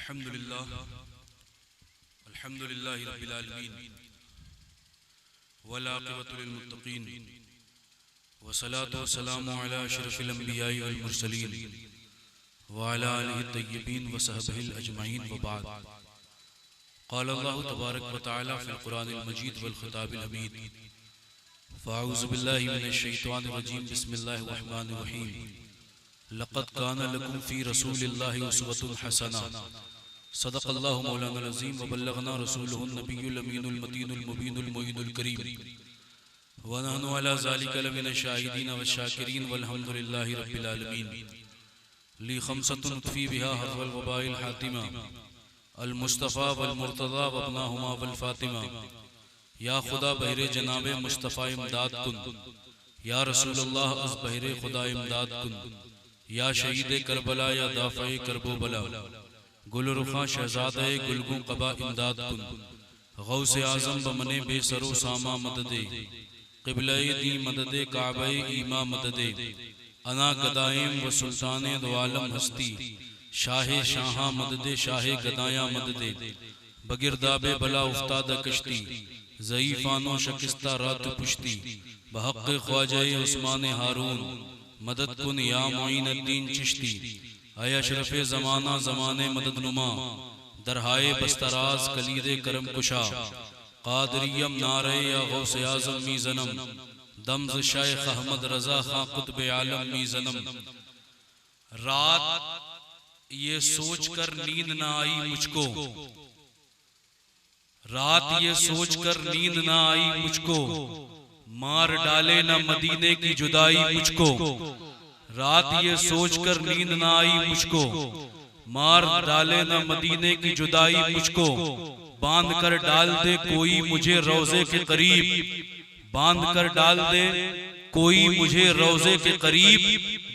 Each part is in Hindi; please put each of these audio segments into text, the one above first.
अल्हम्दुलिल्लाहि रब्बिल आलमीन वल आक़िबतु लिल मुत्तक़ीन वस्सलातु वस्सलामु अला अशरफिल अंबियाइ वल मुरसलीन व अला आलिहि तय्यबीन व सहबिहिल अजमईन व बाद। क़ाल अल्लाहु तबारक व तआला फ़िल क़ुरानिल मजीद वल ख़िताबिल हमीद फ़अऊज़ु बिल्लाहि मिनश शैतानिर रजीम बिस्मिल्लाहिर रहमानिर रहीम लक़द कान लकुम फ़ी रसूलिल्लाहि उस्वतुन हसना सदक़ल्लाहु मौलाना अज़ीम व बल्लगना रसूलुहुन नबियुल अमीनुल मतीनुल मुबीनुल मुईनुल करीम व नहनु अला ज़ालिका लमिनश शाहिदीन व शाकिरीन वल्हम्दुलिल्लाहि रब्बिल आलमीन। ली खमसतुन फ़ी बिहा हर्वल वबाइल हातिमा अल मुस्तफ़ा वल मुर्तज़ा व अब्नाहुमा वल फ़ातिमा। या खुदा बहरे जनाबे मुस्तफ़ा इमदाद कुन, या रसूलल्लाह अज़ बहरे खुदा इमदाद कुन, या शहीद करबला या दाफ़े करबो बला, गुल रुखा शहज़ादे गुलगू क़बा इमदाद कुन, गौसे आज़म बमने बेसरो सामा मददे, क़िबले दी मददे काबे ईमा मददे, अना गदाइम व सुल्ताने दवालम हस्ती, शाहे शाहा मददे शाहे गदाया मददे, बगिरदाबे बला उफ्ताद कश्ती, ज़ईफ़ानो शकिस्ता रात पुश्ती, बहक़्क़े ख्वाजाए उस्मान हारून, मदद कुन या मुईनुद्दीन चिश्ती, आय अशरफ़े ज़माना ज़माने मदद नुमा, दरहाए बस्तराज कलीदे करम कुशा, क़ादरियम नारे या गौसे आज़म मी ज़नम, दम्ज़ शाइख़ अहमद रज़ा खां क़ुत्ब आलम मी ज़नम। रात ये सोच कर नींद न आई मुझको, रात ये सोच कर नींद न आई मुझको, मार डाले न मदीने की जुदाई मुझको। रात ये सोच कर नींद न आई मुझको, मार डाले न मदीने की जुदाई मुझको। बांध कर डाल दे कोई मुझे रोज़े के करीब, बांध कर डाल दे कोई मुझे रोज़े के करीब,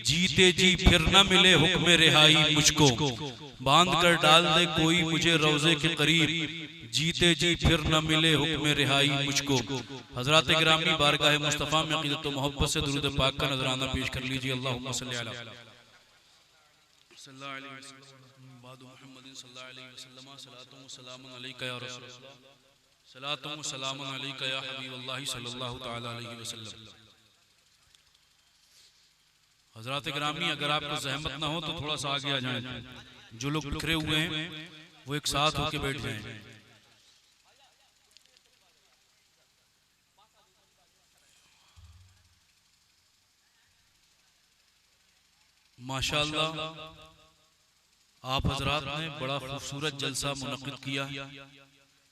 जीते जी फिर न मिले हुक्म रिहाई मुझको। बांध कर डाल दे कोई मुझे रोज़े के करीब, जीते जी फिर न मिले हुक्म रिहाई मुझको। हज़रात गिरामी बारगाह मुस्तफ़ा में अक़ीदत व मोहब्बत से दुरूद पाक का नजराना पेश कर लीजिए। अल्लाहुम्मा सल्ली अला सल्लल्लाहु अलैहि वसल्लम बादु मुहम्मदिन सल्लल्लाहु अलैहि वसल्लम सलातु व सलामुन अलैका या रसूलल्लाह, सलातु व सलामुन अलैका या हबीबल्लाह सल्लल्लाहु तआला अलैहि वसल्लम। हज़रात गिरामी, अगर आपको ज़हमत ना हो तो थोड़ा सा आगे आ जाएं। जो लोग बिखरे हुए हैं वो एक साथ होके बैठ जाएं। माशाअल्लाह, आप हजरात ने बड़ा खूबसूरत जलसा मुनक़्क़िद किया।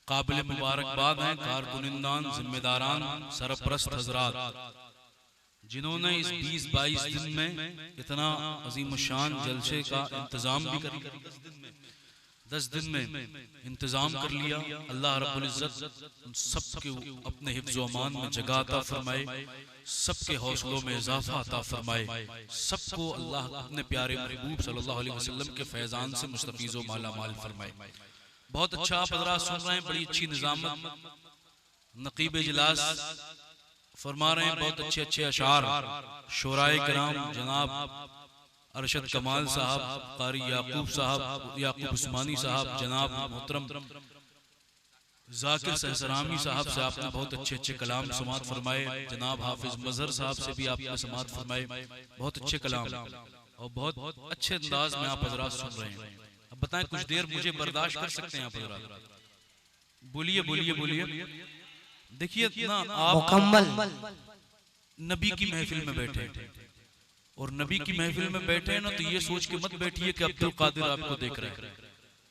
काबिल मुबारकबाद हैं कारकुनिंदान, जिम्मेदारान, सरप्रस्त हजरात, जिन्होंने इस 20-22 दिन में इतना अज़ीमुश्शान जलसे का इंतज़ाम भी कर लिया। 10 दिन में इंतज़ाम कर लिया। अल्लाह रब्बुल इज़्ज़त सबके अपने हिफ्ज़ व अमान में जगह अता फरमाए, सबके हौसलों में इजाफा अता फरमाए, सबको अल्लाह अपने प्यारे महबूब सल्लल्लाहु अलैहि वसल्लम के फैज़ान से मुस्तफ़ीज़ व माला माल फरमाए। बहुत अच्छा आप हज़रात सुन रहे हैं, बड़ी अच्छी निज़ामत नक़ीब इजलास फरमा रहे हैं। बहुत अच्छे अच्छे अशार शोराए किराम जनाब अरशद कमाल साहब, कारी याकूब साहब, याकूब उस्मानी साहब, जनाब मोहतरम जाकिर सहसरामी साहब से आपने बहुत अच्छे अच्छे कलाम समात फरमाए। जनाब हाफिज मजहर साहब से भी आपने समात फरमाए। बहुत अच्छे कलाम और बहुत अच्छे अंदाज में आप हजरात सुन रहे हैं। अब बताएं, कुछ देर मुझे बर्दाश्त कर सकते हैं आप हजरात? बोलिए बोलिए बोलिए। देखिए ना, आप मुकम्मल नबी की महफिल में बैठे और नबी की महफिल में बैठे हैं ना, तो ये सोच के मत बैठिए कि अब्दुल कादिर आपको देख रहे हैं,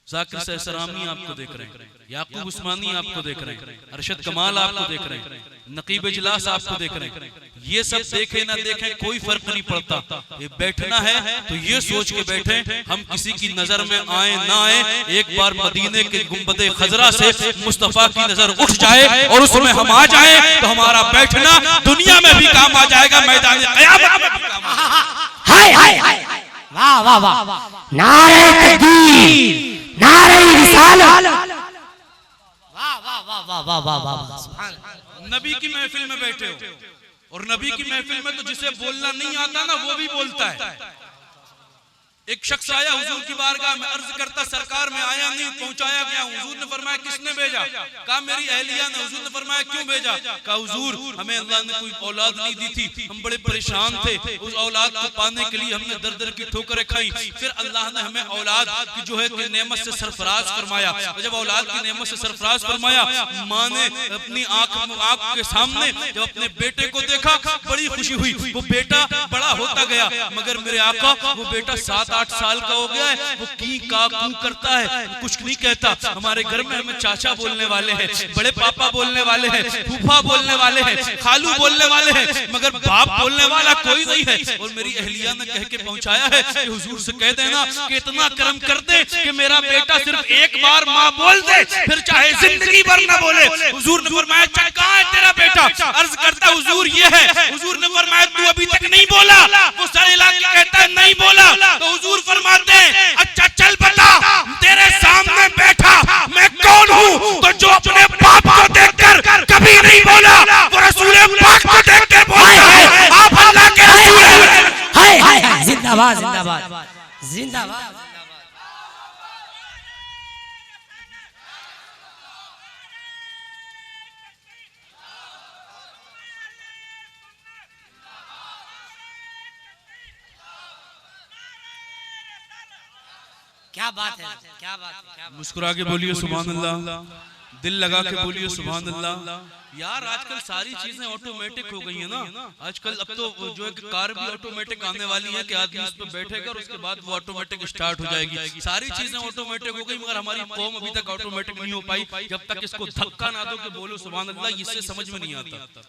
जाकिर सहसरामी आपको देख रहे हैं, याकूब उस्मानी आपको देख रहे हैं, अरशद कमाल आपको देख रहे हैं, नक़ीब इजलास आपको देख रहे हैं। ये सब देखे ना देखें कोई फर्क नहीं पड़ता। ये बैठना है तो ये सोच के बैठे, हम किसी की नजर में आए ना आए, एक बार मदीने के गुंबदे खजरा से मुस्तफा की नजर उठ जाए और उसमें हम आ जाए तो हमारा बैठना दुनिया में भी काम आ जाएगा, मैदान क़यामत में भी काम आ जाएगा। वाह वाह वाह, नारे तकबीर, नारे रिसालत, वाह वाह वाह वाह वाह वाह। नबी की महफिल में बैठे हो और नबी की महफिल में तो जिसे बोलना नहीं आता ना वो भी बोलता है। एक शख्स आया हुजूर की बारगाह में, अर्ज करता सरकार में आया नहीं, पहुंचाया गया। हुजूर ने फरमाया किसने भेजा? कहा मेरी अहलिया ने। हुजूर ने फरमाया क्यों भेजा? कहा हुजूर हमें अल्लाह ने कोई औलाद नहीं दी थी, हम बड़े परेशान थे, उस औलाद को पाने के लिए हमने दर दर की ठोकरें खाई, फिर अल्लाह ने हमें औलाद की जो है कि नेमत से सरफराज फरमाया। जब औलाद की नेमत से सरफराज फरमाया, माँ ने अपनी आंख के सामने जब अपने बेटे को देखा, बड़ी खुशी हुई। वो बेटा बड़ा होता गया, मगर मेरे आका वो बेटा 7-8 साल का हो गया है, वो की का कू करता है, कुछ नहीं कहता। हमारे घर में हमें चाचा बोलने वाले हैं, बड़े पापा बोलने वाले हैं, फूफा बोलने वाले हैं, खालू बोलने वाले हैं, मगर बाप बोलने वाला कोई नहीं है। और मेरी अहलिया ने कह के पहुंचाया है कि हुजूर से कह देना कि इतना करम कर दे कि मेरा बेटा सिर्फ एक बार माँ बोल दे, फिर चाहे जिंदगी भर ना बोले। हुजूर ने फरमाया कहाँ है तेरा बेटा? अर्ज करता हुजूर ये है। हुजूर ने फरमाया तू अभी तक नहीं बोला? वो सारे इलाके कहता है नहीं बोला। तो हुजूर फरमाते हैं अच्छा चल बता, तेरे सामने बैठा मैं कौन हूँ? तो जो अपने बाप को देखकर कभी नहीं बोला, वो रसूल पाक को देखकर बोलता है आप अल्लाह के रसूल हैं। हाय हाय जिंदाबाद जिंदाबाद जिंदाबाद। क्या बात है, क्या बात है। मुस्कुरा के बोलिए सुभान अल्लाह, दिल लगा के बोलिए सुभान अल्लाह। यार आजकल सारी चीजें ऑटोमेटिक हो गई है ना। आजकल अब तो जो है कार भी ऑटोमेटिक आने वाली है कि आदमी उस पर बैठेगा और उसके बाद वो ऑटोमेटिक स्टार्ट हो जाएगी। सारी चीजें ऑटोमेटिक हो गई, मगर हमारी कौम अभी तक ऑटोमेटिक नहीं हो पाई। जब तक इसको धक्का ना दो कि बोलो सुभान अल्लाह, इससे समझ में नहीं आता।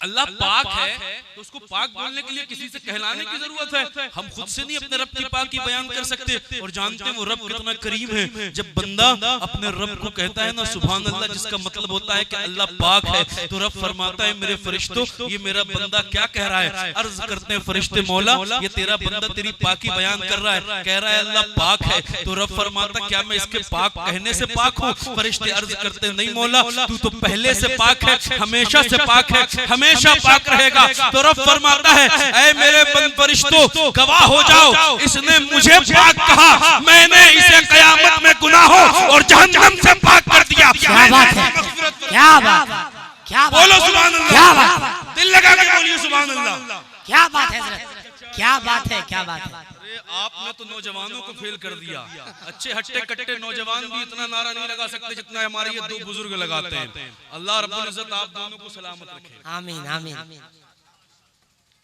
अल्लाह पाक है तो उसको पाक बोलने के लिए किसी से कहलाने की जरूरत है। हम खुद से नहीं अपने रब की पाकी बयान कर सकते। और जानते हैं वो रब कितना करीम है। जब बंदा अपने रब को कहता है ना सुभान अल्लाह, जिसका मतलब होता है कि अल्लाह पाक है, तो रब फरमाता है मेरे फरिश्तों ये मेरा बंदा क्या कह रहा है? अर्ज करते हैं फरिश्ते मौला ये तेरा बंदा तेरी पाकी बयान कर रहा है, कह रहा है अल्लाह पाक है। तो रब फरमाता क्या मैं इसके पाक कहने से पाक हूँ? फरिश्ते अर्ज करते नहीं मौला तू तो पहले से पाक है, हमेशा से पाक है, हमेशा पाक रहेगा। तो रब फरमाता है ऐ मेरे बंद फरिश्तों गवाह हो जाओ, इसने मुझे पाक कहा, मैंने इसे कयामत में गुनाहों और जहन्नम से पाक कर दिया। क्या बात है, क्या बात, क्या बात, बोलो सुभान अल्लाह, क्या बात, दिल लगा के बोलिए सुभान अल्लाह। क्या बात है हज़रत, क्या बात है, क्या बात है। आपने तो नौजवानों को फेल कर दिया। अच्छे हट्टे कट्टे नौजवान भी इतना नारा नहीं लगा सकते जितना हमारे ये दो बुजुर्ग लगाते हैं। अल्लाह रब्बुल इज्जत आप दोनों को सलामत रखे। आमीन आमीन।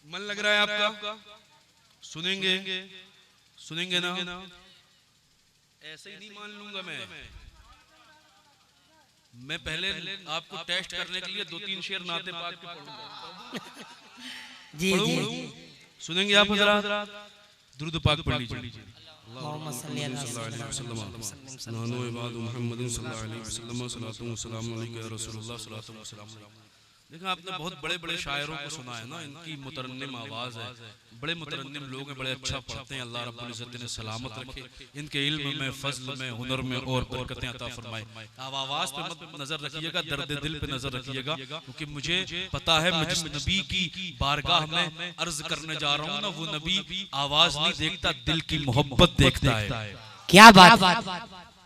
मन लग रहा है आपका? सुनेंगे सुनेंगे ना? ऐसे ही नहीं मान लूंगा मैं पहले आपको टेस्ट करने के लिए 2-3 शेर नाते पाक के पढ़ूंगा। जी जी सुनेंगे आप हज़रात? दुरूद पाक पढ़ लीजिए। मोहम्मद सल्लल्लाहु अलैहि वसल्लम नहनु इबादु मुहम्मदिन सल्लल्लाहु अलैहि वसल्लम सलातु व सलामु अलैका या रसूलुल्लाह सलातु व सलामु। देखा आपने बहुत बड़े बड़े शायरों को सुना है ना, इनकी मुतरन्निम आवाज़ है, बड़े मुतरन्निम लोग हैं, बड़े अच्छा पढ़ते हैं। अल्लाह रब्बुल इज़्ज़त ने सलामत रखे, इनके इल्म में, फज़ल में, हुनर में और बरकतें अता फरमाए। अब आवाज़ पे मत नज़र रखिएगा, दर्द दिल पे नज़र रखिएगा, क्योंकि मुझे पता है मैं जिस नबी की बारगाह में अर्ज करने जा रहा हूँ ना, वो नबी आवाज़ नहीं देखता, दिल की मोहब्बत देखता है। क्या बात,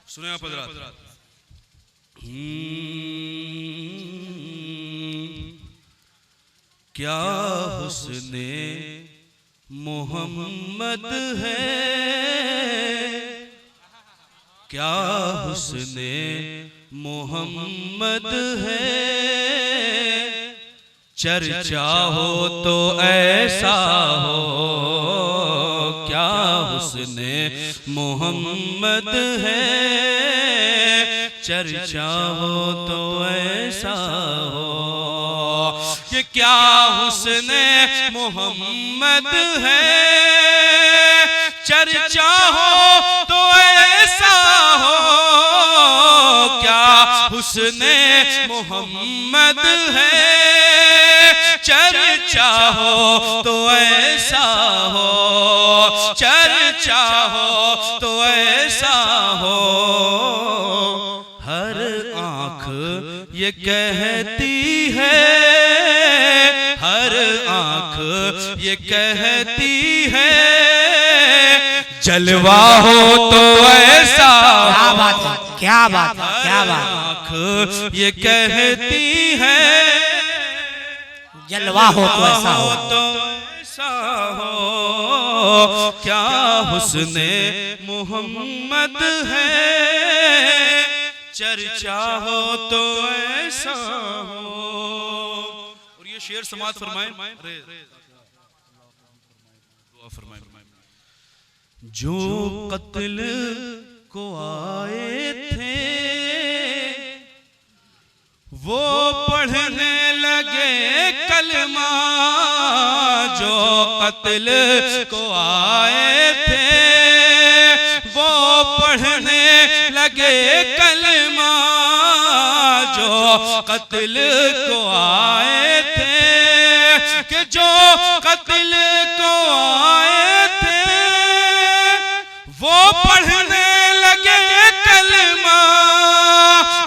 सुने आप हज़रात। क्या हुस्ने मोहम्मद है, क्या हुस्ने मोहम्मद है, चर्चा हो तो ऐसा हो, क्या हुस्ने मोहम्मद है, चर्चा हो तो ऐसा हो। ये क्या हुस्ने मोहम्मद है, चर्चा हो तो ऐसा हो, क्या हुस्ने मोहम्मद है, चर्चा हो तो ऐसा हो, चर्चा हो तो ऐसा हो। हर आँख ये कहती है, हर आँख ये कहती है, जलवा हो तो ऐसा, क्या बात है, क्या बात है, क्या बात है। आँख ये कहती है जलवा हो तो ऐसा हो, तो ऐसा हो, क्या हुस्ने मोहम्मद है, चर्चा हो तो ऐसा हो। और ये शेर समाज फरमाए, जो कत्ल को आए थे वो पढ़ने लगे कलमा, जो कत्ल को आए थे वो पढ़ने लगे कलमा, जो कत्ल को आए थे, कि जो कत्ल को आए थे वो पढ़ने लगे कलमा,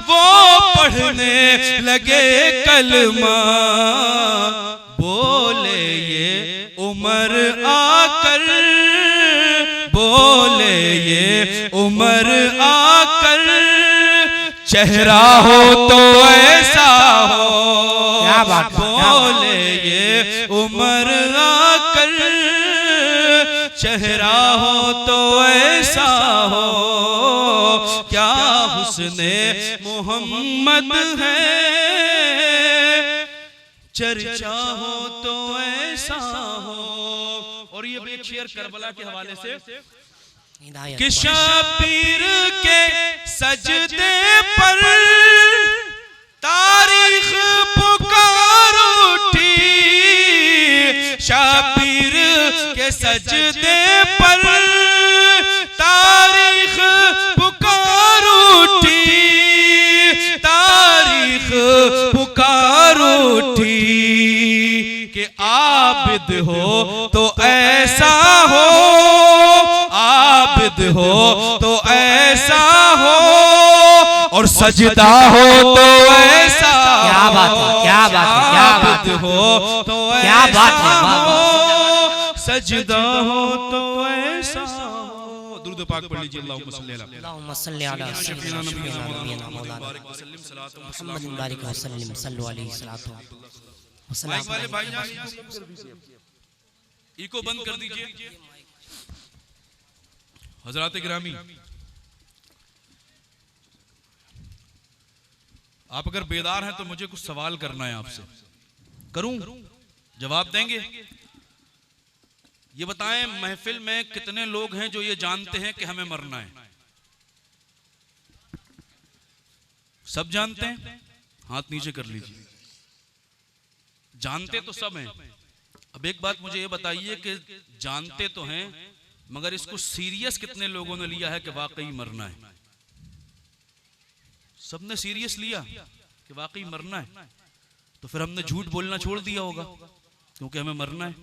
वो पढ़ने लगे कलमा, बोले ये उमर आकर, बोले ये उमर आकर, चेहरा हो तो ऐसा हो, क्या बात है, बोले ये उमर आकर, चेहरा हो तो ऐसा हो, क्या हुस्ने मोहम्मद है, चर्चा हो तो ऐसा हो। और ये भी एक शेर करबला के हवाले से, कि शबीर के सजदे पर तारीख पुकार उठी, शबीर के सजदे पर तारीख पुकार उठी, तारीख पुकार उठी, कि आबिद हो तो ऐसा हो, आबिद हो तो ऐसा हो, और सजदा हो तो ऐसा, क्या बात है, क्या बात है, क्या बात है, हो तो क्या बात है, हो, सजदा हो तो ऐसा हो। दुरूद पाक पढ़ लीजिए, अल्लाहुम्मा सल्ली अला अल्लाहुम्मा सल्ली अला सय्यिदिना नबीना मौलाना मुहम्मद बारिक वसल्लम सल्लल्लाहु अलैहि वसल्लम। वाले भाईजान इको बंद कर दीजिए। हजरात गिरामी, आप अगर बेदार हैं तो मुझे कुछ सवाल करना है आपसे, करूं? जवाब देंगे? ये बताएं, महफिल में कितने लोग हैं जो ये जानते हैं कि हमें मरना है? सब जानते हैं? हाथ नीचे कर लीजिए। जानते तो सब हैं। अब एक बात मुझे ये बताइए कि जानते तो हैं, मगर इसको सीरियस कितने लोगों ने लिया है कि वाकई मरना है? सबने सीरियस लिया कि वाकई मरना है, तो फिर हमने झूठ बोलना छोड़ दिया होगा क्योंकि हमें मरना है,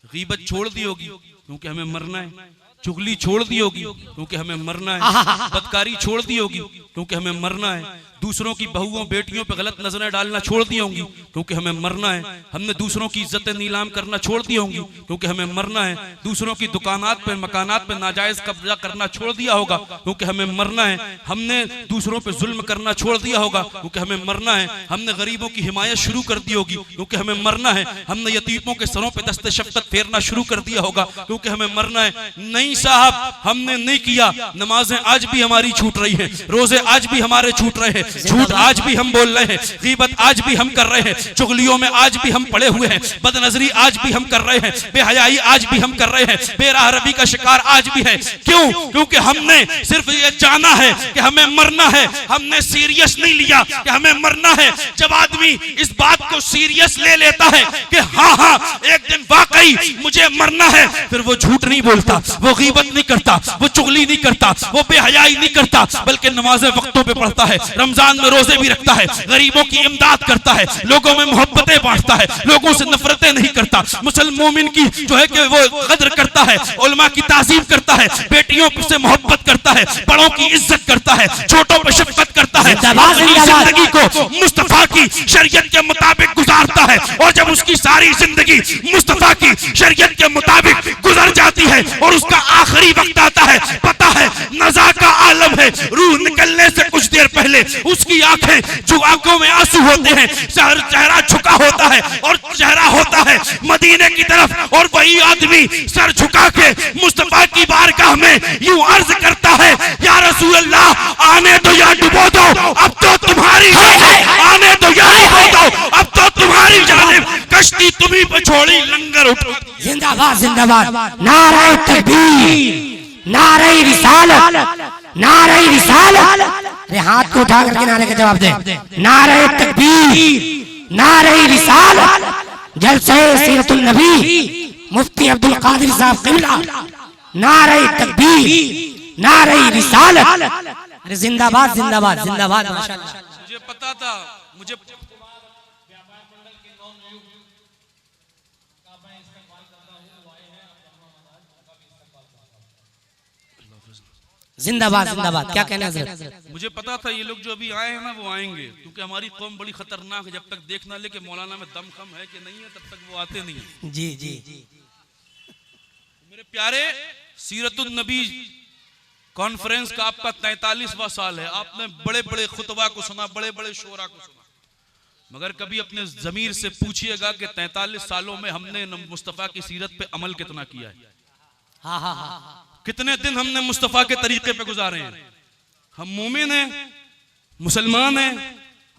गीबत छोड़ दी होगी क्योंकि हमें मरना है, चुगली छोड़ दी होगी क्योंकि हमें मरना है, बदकारी छोड़ दी होगी क्योंकि हमें मरना है, दूसरों की बहुओं बेटियों पे गलत नजरें डालना छोड़ दी होंगी क्योंकि हमें मरना है, हमने दूसरों की इज्जतें नीलाम करना छोड़ दी होंगी क्योंकि हमें मरना है, दूसरों की दुकानात पे मकानात पे नाजायज कब्जा करना छोड़ दिया होगा क्योंकि हमें मरना है, हमने दूसरों पे जुल्म करना छोड़ दिया होगा क्योंकि हमें मरना है, हमने गरीबों की हिमायत शुरू कर दी होगी क्योंकि हमें मरना है, हमने यतीमों के सरों पे दस्ते शफ़क़त फेरना शुरू कर दिया होगा क्योंकि हमें मरना है। नहीं साहब, हमने नहीं किया। नमाजें आज भी हमारी छूट रही हैं, रोजे आज भी हमारे छूट रहे हैं, झूठ आज भी हम बोल रहे हैं, गीबत आज भी हम कर रहे हैं, चुगलियों में आज भी हम पड़े हुए हैं, बदनजरी आज भी हम कर रहे हैं, बेहयाई आज भी हम कर रहे हैं, बेराह रवी का शिकार आज भी है। क्यों? क्योंकि हमने सिर्फ ये जाना है कि हमें मरना है, हमने सीरियस नहीं लिया कि हमें मरना है। जब आदमी इस बात को सीरियस ले लेता है कि हाँ हाँ एक दिन वाकई मुझे मरना है, फिर वो झूठ नहीं बोलता, वो गीबत नहीं करता, वो चुगली नहीं करता, वो बेहयाई नहीं करता, बल्कि नमाजें वक्तों पे पढ़ता है, रमजान रमजान में रोजे भी रखता है, गरीबों की इमदाद करता है, लोगों में मोहब्बतें बांटता है, लोगों से नफरतें नहीं करता, मुसलमान मोमिन की जो है कि वो कदर करता है, उलमा की ताज़ीम करता है, बेटियों से मोहब्बत करता है, बड़ों की इज्जत करता है, छोटों पर शफकत करता है, जिंदगी को मुस्तफा की शरीयत के मुताबिक गुजारता है। और जब उसकी सारी जिंदगी मुस्तफा की शरीयत के मुताबिक गुजर जाती है और उसका आखिरी वक्त आता है, पता है नज़ा का आलम है, रूह निकलने से कुछ देर पहले उसकी आंखें, जो आंखों में आंसू होते हैं, चेहरा झुका होता है और चेहरा होता है मदीने की तरफ, और वही आदमी सर झुका के मुस्तफा की बारगाह में यूं अर्ज करता है, या रसूल अल्लाह आने दो या डुबो दो, अब तो तुम्हारी, आने दो या डुबो दो, अब तो तुम्हारी जानिब कश्ती तुम्ही पे छोड़ी, लंगर उठो। जिंदाबाद जिंदाबाद, नारे तकबीर, नारे रिसालत, नारे रिसालत। अरे हाथ को उठा करके नारे का जवाब दे। नारे तकबीर, नारे रिसालत, जलसे सीरतुल नबी मुफ्ती अब्दुल कादिर साहब क़िबला, नारे तकबीर, नारे रिसालत। अरे जिंदाबाद जिंदाबाद जिंदाबाद, माशाअल्लाह। मुझे पता था, मुझे जिंदाबाद जिंदाबाद, क्या कहना है हज़रत? मुझे पता था ये लोग जो अभी आए हैं ना वो आएंगे, क्योंकि हमारी कौम बड़ी खतरनाक है, जब तक देख ना ले कि मौलाना में दम कम है कि नहीं है तब तक वो आते नहीं है। जी जी, मेरे प्यारे, सीरतुन नबी कॉन्फ्रेंस का आपका 43वां साल है। आपने बड़े बड़े खुतबा को सुना, बड़े बड़े शोरा को सुना, मगर कभी अपने जमीर से पूछिएगा कि 43 सालों में हमने मुस्तफा की सीरत पे अमल कितना किया है। हाँ हाँ हाँ, कितने दिन हमने मुस्तफा के तरीके पे गुजारे हैं। हम मोमिन हैं, मुसलमान हैं।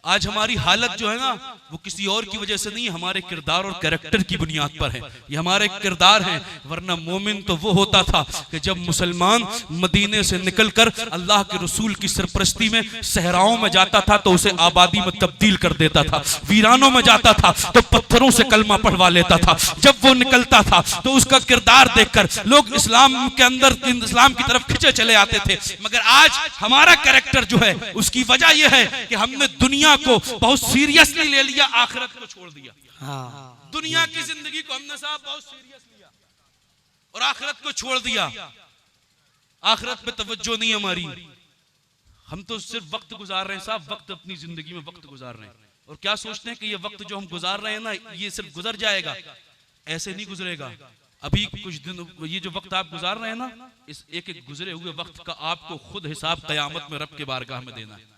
आज हमारी हालत जो है ना वो किसी और की वजह से नहीं, हमारे किरदार और कैरेक्टर की बुनियाद पर है। ये हमारे किरदार हैं, वरना मोमिन तो वो होता था कि जब मुसलमान मदीने से निकलकर अल्लाह के रसूल की सरपरस्ती में सहराओं में जाता था तो उसे आबादी में तब्दील कर देता था, वीरानों में जाता था तो पत्थरों से कलमा पढ़वा लेता था। जब वो निकलता था तो उसका किरदार देखकर लोग इस्लाम के अंदर, इस्लाम की तरफ खिंचे चले आते थे। मगर आज हमारा कैरेक्टर जो है उसकी वजह यह है कि हमने दुनिया को बहुत सीरियसली ले लिया, आखिरत को छोड़ दिया। हाँ। दुनिया की जिंदगी को हमने साहब बहुत सीरियस लिया और आखिरत को छोड़ दिया। आखिरत पे तवज्जो नहीं हमारी, हम तो सिर्फ वक्त गुजार रहे हैं साहब, वक्त अपनी जिंदगी में वक्त गुजार रहे हैं और क्या सोचते हैं कि ये वक्त जो हम गुजार रहे हैं ना ये सिर्फ गुजर जाएगा। ऐसे नहीं गुजरेगा। अभी कुछ दिन ये जो वक्त आप गुजार रहे हैं ना, इस एक एक गुजरे हुए वक्त का आपको खुद हिसाब कयामत में रब के बारगाह में देना है।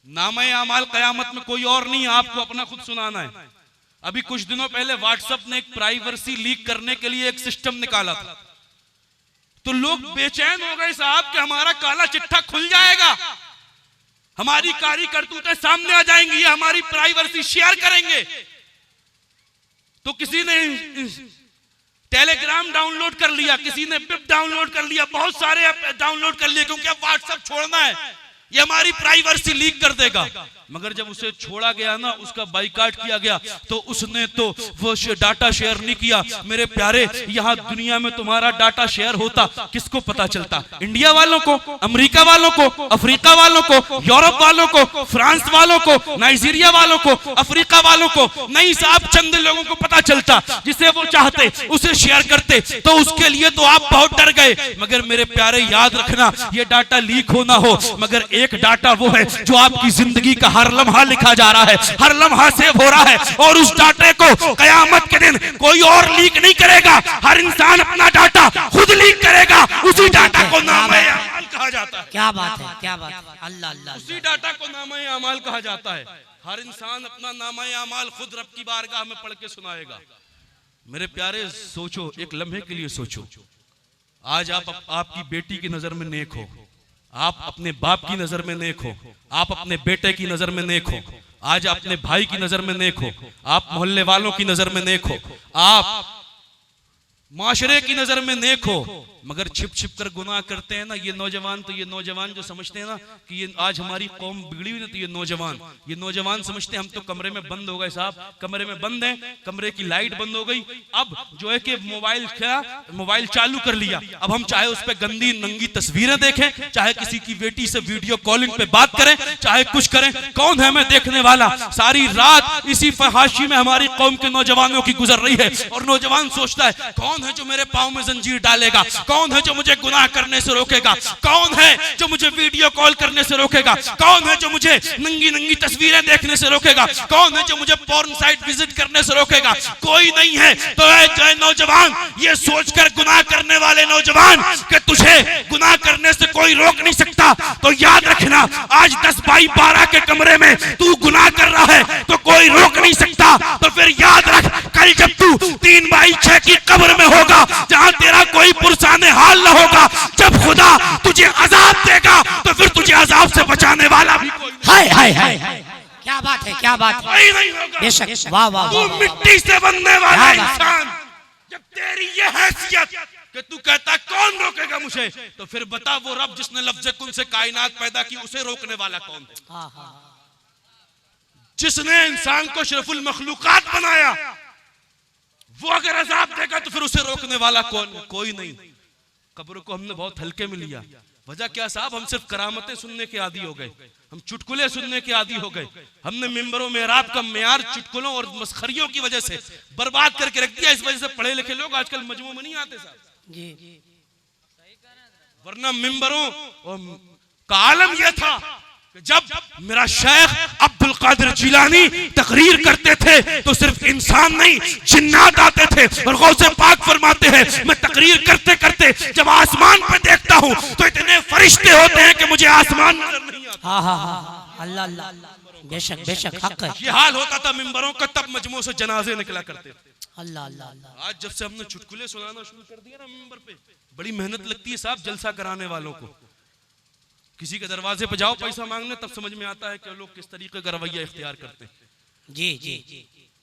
नामे अमाल कयामत में कोई और नहीं, आपको अपना खुद सुनाना है। अभी कुछ दिनों पहले व्हाट्सएप ने एक प्राइवेसी लीक करने के लिए एक सिस्टम निकाला था, तो लोग बेचैन हो गए साहब कि हमारा काला चिट्ठा खुल जाएगा, हमारी कारी करतूतें सामने आ जाएंगी, ये हमारी प्राइवेसी शेयर करेंगे। तो किसी ने टेलीग्राम डाउनलोड कर लिया, किसी ने पिप डाउनलोड कर लिया, बहुत सारे ऐप डाउनलोड कर लिए, क्योंकि अब व्हाट्सएप छोड़ना है, ये हमारी प्राइवेसी लीक कर देगा। मगर जब उसे छोड़ा गया ना, उसका बाइकाट किया गया, तो उसने तो वो डाटा शेयर नहीं किया। मेरे प्यारे, यहाँ दुनिया में तुम्हारा डाटा शेयर होता किसको पता चलता? इंडिया वालों को, अमेरिका वालों को, अफ्रीका वालों को, यूरोप वालों को, फ्रांस वालों को, नाइजीरिया वालों को, अफ्रीका वालों को नहीं साहब, चंद लोगों को पता चलता। जिसे वो चाहते उसे शेयर करते, तो उसके लिए तो आप बहुत डर गए। मगर मेरे प्यारे याद रखना, ये डाटा लीक हो ना हो, मगर एक डाटा वो है जो आपकी जिंदगी का हर लम्हा लिखा जा रहा है, हर लम्हा सेव हो रहा है, और उस डाटे को कयामत के दिन कोई और लीक नहीं करेगा। हर इंसान अपना डाटा खुद लीक करेगा, उसी डाटा को नामे अमाल कहा जाता है। क्या बात है, क्या बात है, अल्लाह अल्लाह। उसी डाटा को नामे अमाल कहा जाता है। हर इंसान अपना नामे अमाल खुद रब की बारगाह में पढ़ के सुनाएगा। मेरे प्यारे, सोचो, एक लम्हे के लिए सोचो। आज आप आपकी बेटी की नजर में नेक हो, आप अपने बाप की नजर में नेक हो, आप अपने बेटे की नजर में नेक हो, आज अपने भाई की नजर में नेक हो, आप मोहल्ले वालों की नजर में नेक हो, आप माशरे की नजर में नेक हो। मगर छिप छिप कर गुनाह करते हैं ना ये नौजवान। तो ये नौजवान जो समझते हैं ना कि ये आज हमारी कौम बिगड़ी हुई ना, तो ये नौजवान समझते हैं हम तो कमरे में बंद हो गए साहब, कमरे में बंद है, कमरे की लाइट बंद हो गई, अब जो है कि मोबाइल चालू कर लिया, अब हम चाहे उस पर गंदी नंगी तस्वीरें देखें, चाहे किसी की बेटी से वीडियो कॉलिंग पे बात करें, चाहे कुछ करें, कौन है हमें देखने वाला। सारी रात इसी फहाशी में हमारी कौम के नौजवानों की गुजर रही है। और नौजवान सोचता है कौन है जो मेरे पांव में जंजीर डालेगा, कौन है जो मुझे गुनाह करने से रोकेगा, कौन है जो मुझे वीडियो कॉल करने से रोकेगा, कौन है जो मुझे नंगी नंगी तस्वीरें देखने से रोकेगा, कौन है जो मुझे पोर्न साइट विजिट करने से रोकेगा। कोई नहीं है। तो ऐ नौजवान, ये सोचकर गुनाह करने वाले नौजवान कि तुझे गुनाह करने से कोई रोक नहीं सकता, तो याद रखना आज 10 बाई 12 के कमरे में तू गुनाह कर रहा है तो कोई रोक नहीं सकता। तो फिर याद रख, कल जब तू 3 बाई 6 की कब्र में होगा जहां तेरा कोई पुरसाने हाल न होगा, जब खुदा तुझे अजाब देगा तो फिर तुझे अजाब से बचाने वाला भी कोई हाय हाय हाय, क्या बात है, क्या बात है, नहीं होगा। बेशक, वाह वाह, तू मिट्टी से बनने वाला इंसान, जब तेरी ये हैसियत कि तू कहता कौन रोकेगा मुझे, तो फिर बता वो रब जिसने लफ्ज़े कुन से कायनात पैदा की उसे रोकने वाला कौन है? जिसने इंसान को अशरफुल मखलूकात बनाया वो अगर अजाब देगा तो फिर उसे रोकने वाला कौन है? कोई नहीं। कब्र को हमने बहुत हल्के में लिया। वजह क्या साहब, हम सिर्फ करामतें सुनने के आदी हो गए, हम चुटकुले सुनने के आदी हो गए। हमने मिंबरों में रात का मेयार चुटकुलों और मस्खरियों की वजह से बर्बाद करके रख दिया। इस वजह से पढ़े लिखे लोग आजकल मजमू में नहीं आते साहब जी। वरना मिंबरों का आलम यह था कि जब मेरा शेख अब्दुल कादिर जिलानी तकरीर करते थे तो सिर्फ इंसान नहीं जिन्नात आते थे। और गौसे पाक फरमाते हैं मैं तकरीर करते करते जब आसमान पे देखता हूँ तो इतने फरिश्ते होते हैं कि मुझे आसमान नजर नहीं आता। अल्लाह अल्लाह, बेशक बेशक, हक है। ये हाल होता था मिंबरों का, तब मजमू से जनाजे निकला करते थे। अल्लाह अल्लाह। आज जब से हमने चुटकुले सुनाना शुरू कर दिया ना मिंबर पे, बड़ी मेहनत लगती है साहब जलसा कराने वालों को। किसी के दरवाजे पे जाओ पैसा मांगने, तब समझ में आता है कि लोग किस तरीके का रवैया इख्तियार करते हैं। जी जी जी,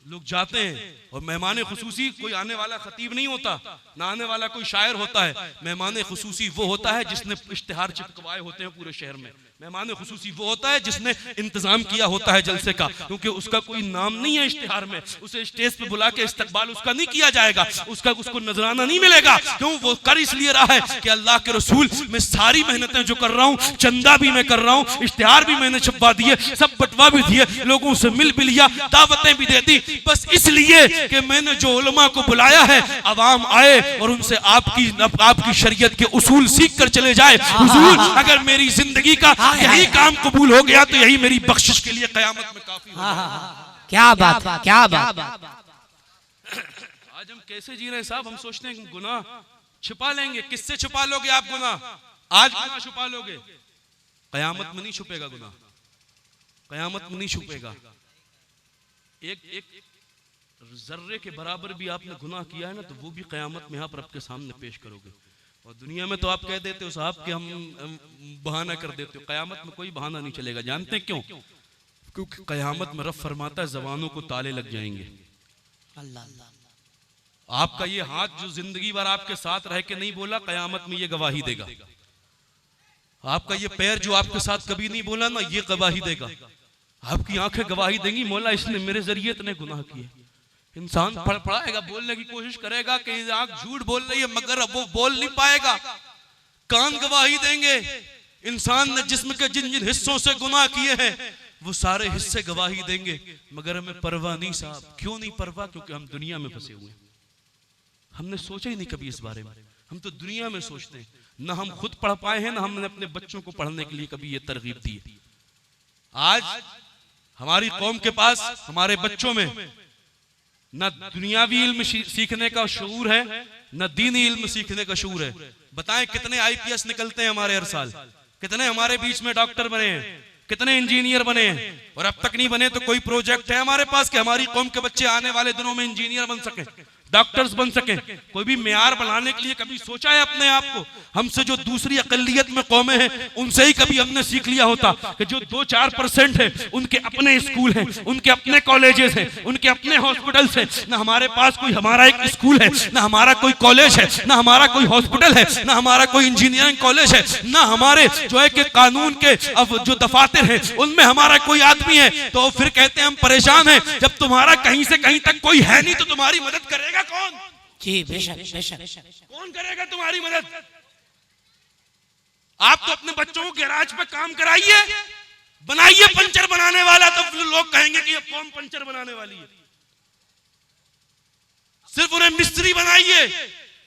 लोग जाते हैं और मेहमान खुसूसी कोई आने वाला खतीब नहीं होता, ना आने वाला कोई शायर होता है। मेहमान खुसूसी वो होता है जिसने इश्तिहार चिपकवाए होते हैं पूरे शहर में। मेहमान खुसूसी वो होता है जिसने इंतजाम किया होता है जलसे का, क्योंकि उसका कोई नाम नहीं है इश्तिहार में। उसे स्टेज पे बुला के इस्तकबाल उसका नहीं किया जाएगा, उसको नजराना नहीं मिलेगा। क्यों? वो कर इसलिए रहा है कि अल्लाह के रसूल, मैं सारी मेहनतें जो कर रहा हूँ, चंदा भी मैं कर रहा हूँ, इश्तिहार भी मैंने छपवा दिए, सब बटवा भी दिए, लोगों से मिल भी लिया, दावतें भी दे दी, बस इसलिए कि मैंने जो उलमा को बुलाया है अवाम आए और उनसे आपकी शरीयत के उसूल सीख कर चले जाए। हुजूर, अगर मेरी जिंदगी का यही काम कबूल हो गया तो यही मेरी बख्शिश के लिए कयामत में काफी हो जाएगा। क्या बात, क्या बात। आज हम कैसे जी रहे हैं साहब, हम सोचते हैं गुनाह छिपा लेंगे। किससे छुपा लोगे आप गुनाह? आज गुनाह छुपा लोगे, कयामत में नहीं छुपेगा गुनाह, कयामत में नहीं छुपेगा। एक जर्रे के बराबर भी आपने गुनाह किया है ना, तो वो भी कयामत में आप रब के सामने पेश करोगे। और दुनिया में तो आप कह देते हो साहब कि हम बहाना कर देते हो, कयामत में कोई बहाना नहीं चलेगा। जानते हैं क्यों? क्योंकि कयामत में रब फरमाता है जबानों को ताले लग जाएंगे। अल्लाह, आपका ये हाथ जो जिंदगी भर आपके साथ रह के नहीं बोला, कयामत में ये गवाही देगा। आपका ये पैर जो आपके साथ कभी नहीं बोला ना, ये गवाही देगा। आपकी आंखें गवाही देंगी, मौला इसने मेरे जरिए इतने गुनाह किए। इंसान फड़फड़ाएगा, बोलने की कोशिश करेगा कि आंख झूठ बोल रही है, मगर अब वो बोल नहीं पाएगा। कान गवाही देंगे, इंसान ने जिस्म के जिन जिन हिस्सों से गुनाह किए हैं वो सारे हिस्से गवाही देंगे, मगर हमें परवाह नहीं साहब। क्यों नहीं परवाह? क्योंकि हम दुनिया में फंसे हुए हैं। हमने सोचा ही नहीं कभी इस बारे में। हम तो दुनिया में सोचते हैं, ना हम खुद पढ़ पाए हैं, ना हमने अपने बच्चों को पढ़ने के लिए कभी ये तरगीब दी है। आज हमारी कौम के पास, हमारे बच्चों में न दुनियावी इल्म सीखने का शऊर है, न दीनी इल्म सीखने का शऊर है। बताएं कितने IPS निकलते हैं हमारे हर साल, कितने हमारे बीच में डॉक्टर बने हैं, कितने इंजीनियर बने हैं, और अब तक नहीं बने तो कोई प्रोजेक्ट है हमारे पास कि हमारी कौम के बच्चे आने वाले दिनों में इंजीनियर बन सके? डॉक्टर्स बन सके, कोई भी मेयार बनाने के लिए कभी सोचा है अपने आप को? हमसे जो दूसरी अकलियत में कौमें हैं उनसे ही कभी हमने सीख लिया होता कि जो 2-4% है उनके अपने स्कूल हैं, उनके अपने कॉलेजेस हैं, उनके अपने हॉस्पिटल्स हैं। ना हमारे पास कोई हमारा एक स्कूल है, ना हमारा कोई कॉलेज है, ना हमारा कोई हॉस्पिटल है, ना हमारा कोई इंजीनियरिंग कॉलेज है, ना हमारे जो है कि कानून के अब जो दफातर हैं उनमें हमारा कोई आदमी है। तो फिर कहते हैं हम परेशान हैं। जब तुम्हारा कहीं से कहीं तक कोई है नहीं तो तुम्हारी मदद करेगा कौन? जी बेशक बेशक। कौन करेगा तुम्हारी मदद? आप तो अपने बच्चों को गैराज पे काम कराइए, बनाइए पंचर बनाने वाला, तो लोग कहेंगे कि ये कौन पंचर बनाने वाली है। सिर्फ उन्हें मिस्त्री बनाइए,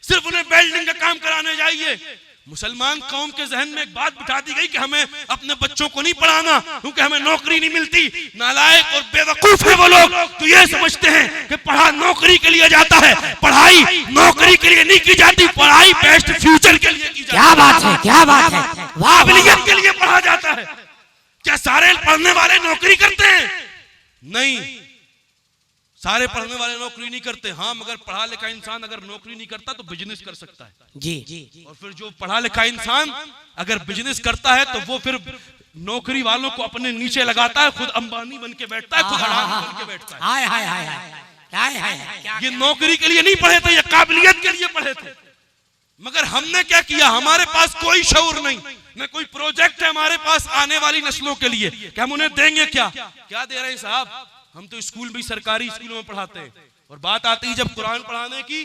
सिर्फ उन्हें वेल्डिंग का काम कराने जाइए। मुसलमान कौम के जहन में एक बात बिठा दी गई कि हमें अपने बच्चों को नहीं पढ़ाना क्योंकि हमें नौकरी नहीं मिलती। नालायक और बेवकूफ है वो लोग, तो ये समझते हैं कि पढ़ा नौकरी के लिए जाता है। पढ़ाई नौकरी के लिए नहीं की जाती, पढ़ाई बेस्ट फ्यूचर के लिए की जाती है। क्या बात है, क्या बात है, काबिलियत के लिए पढ़ा जाता है। क्या सारे पढ़ने वाले नौकरी करते हैं? नहीं, सारे पढ़ने वाले नौकरी नहीं करते। हाँ, मगर पढ़ा लिखा इंसान अगर नौकरी नहीं करता तो बिजनेस कर सकता है। जी। और फिर जो पढ़ा लिखा इंसान अगर बिजनेस करता है तो वो फिर नौकरी वालों को अपने नीचे लगाता है, खुद अंबानी बन के बैठता है, खुद अडानी बन के बैठता है। हाय हाय हाय हाय। ये नौकरी के लिए नहीं पढ़े थे, ये काबिलियत के लिए पढ़े थे। मगर हमने क्या किया? हमारे पास कोई शऊर नहीं, न कोई प्रोजेक्ट है हमारे पास आने वाली नस्लों के लिए कि हम उन्हें देंगे क्या दे रहे हैं साहब? हम तो स्कूल भी सरकारी स्कूलों में पढ़ाते हैं, और बात आती है जब कुरान पढ़ाने की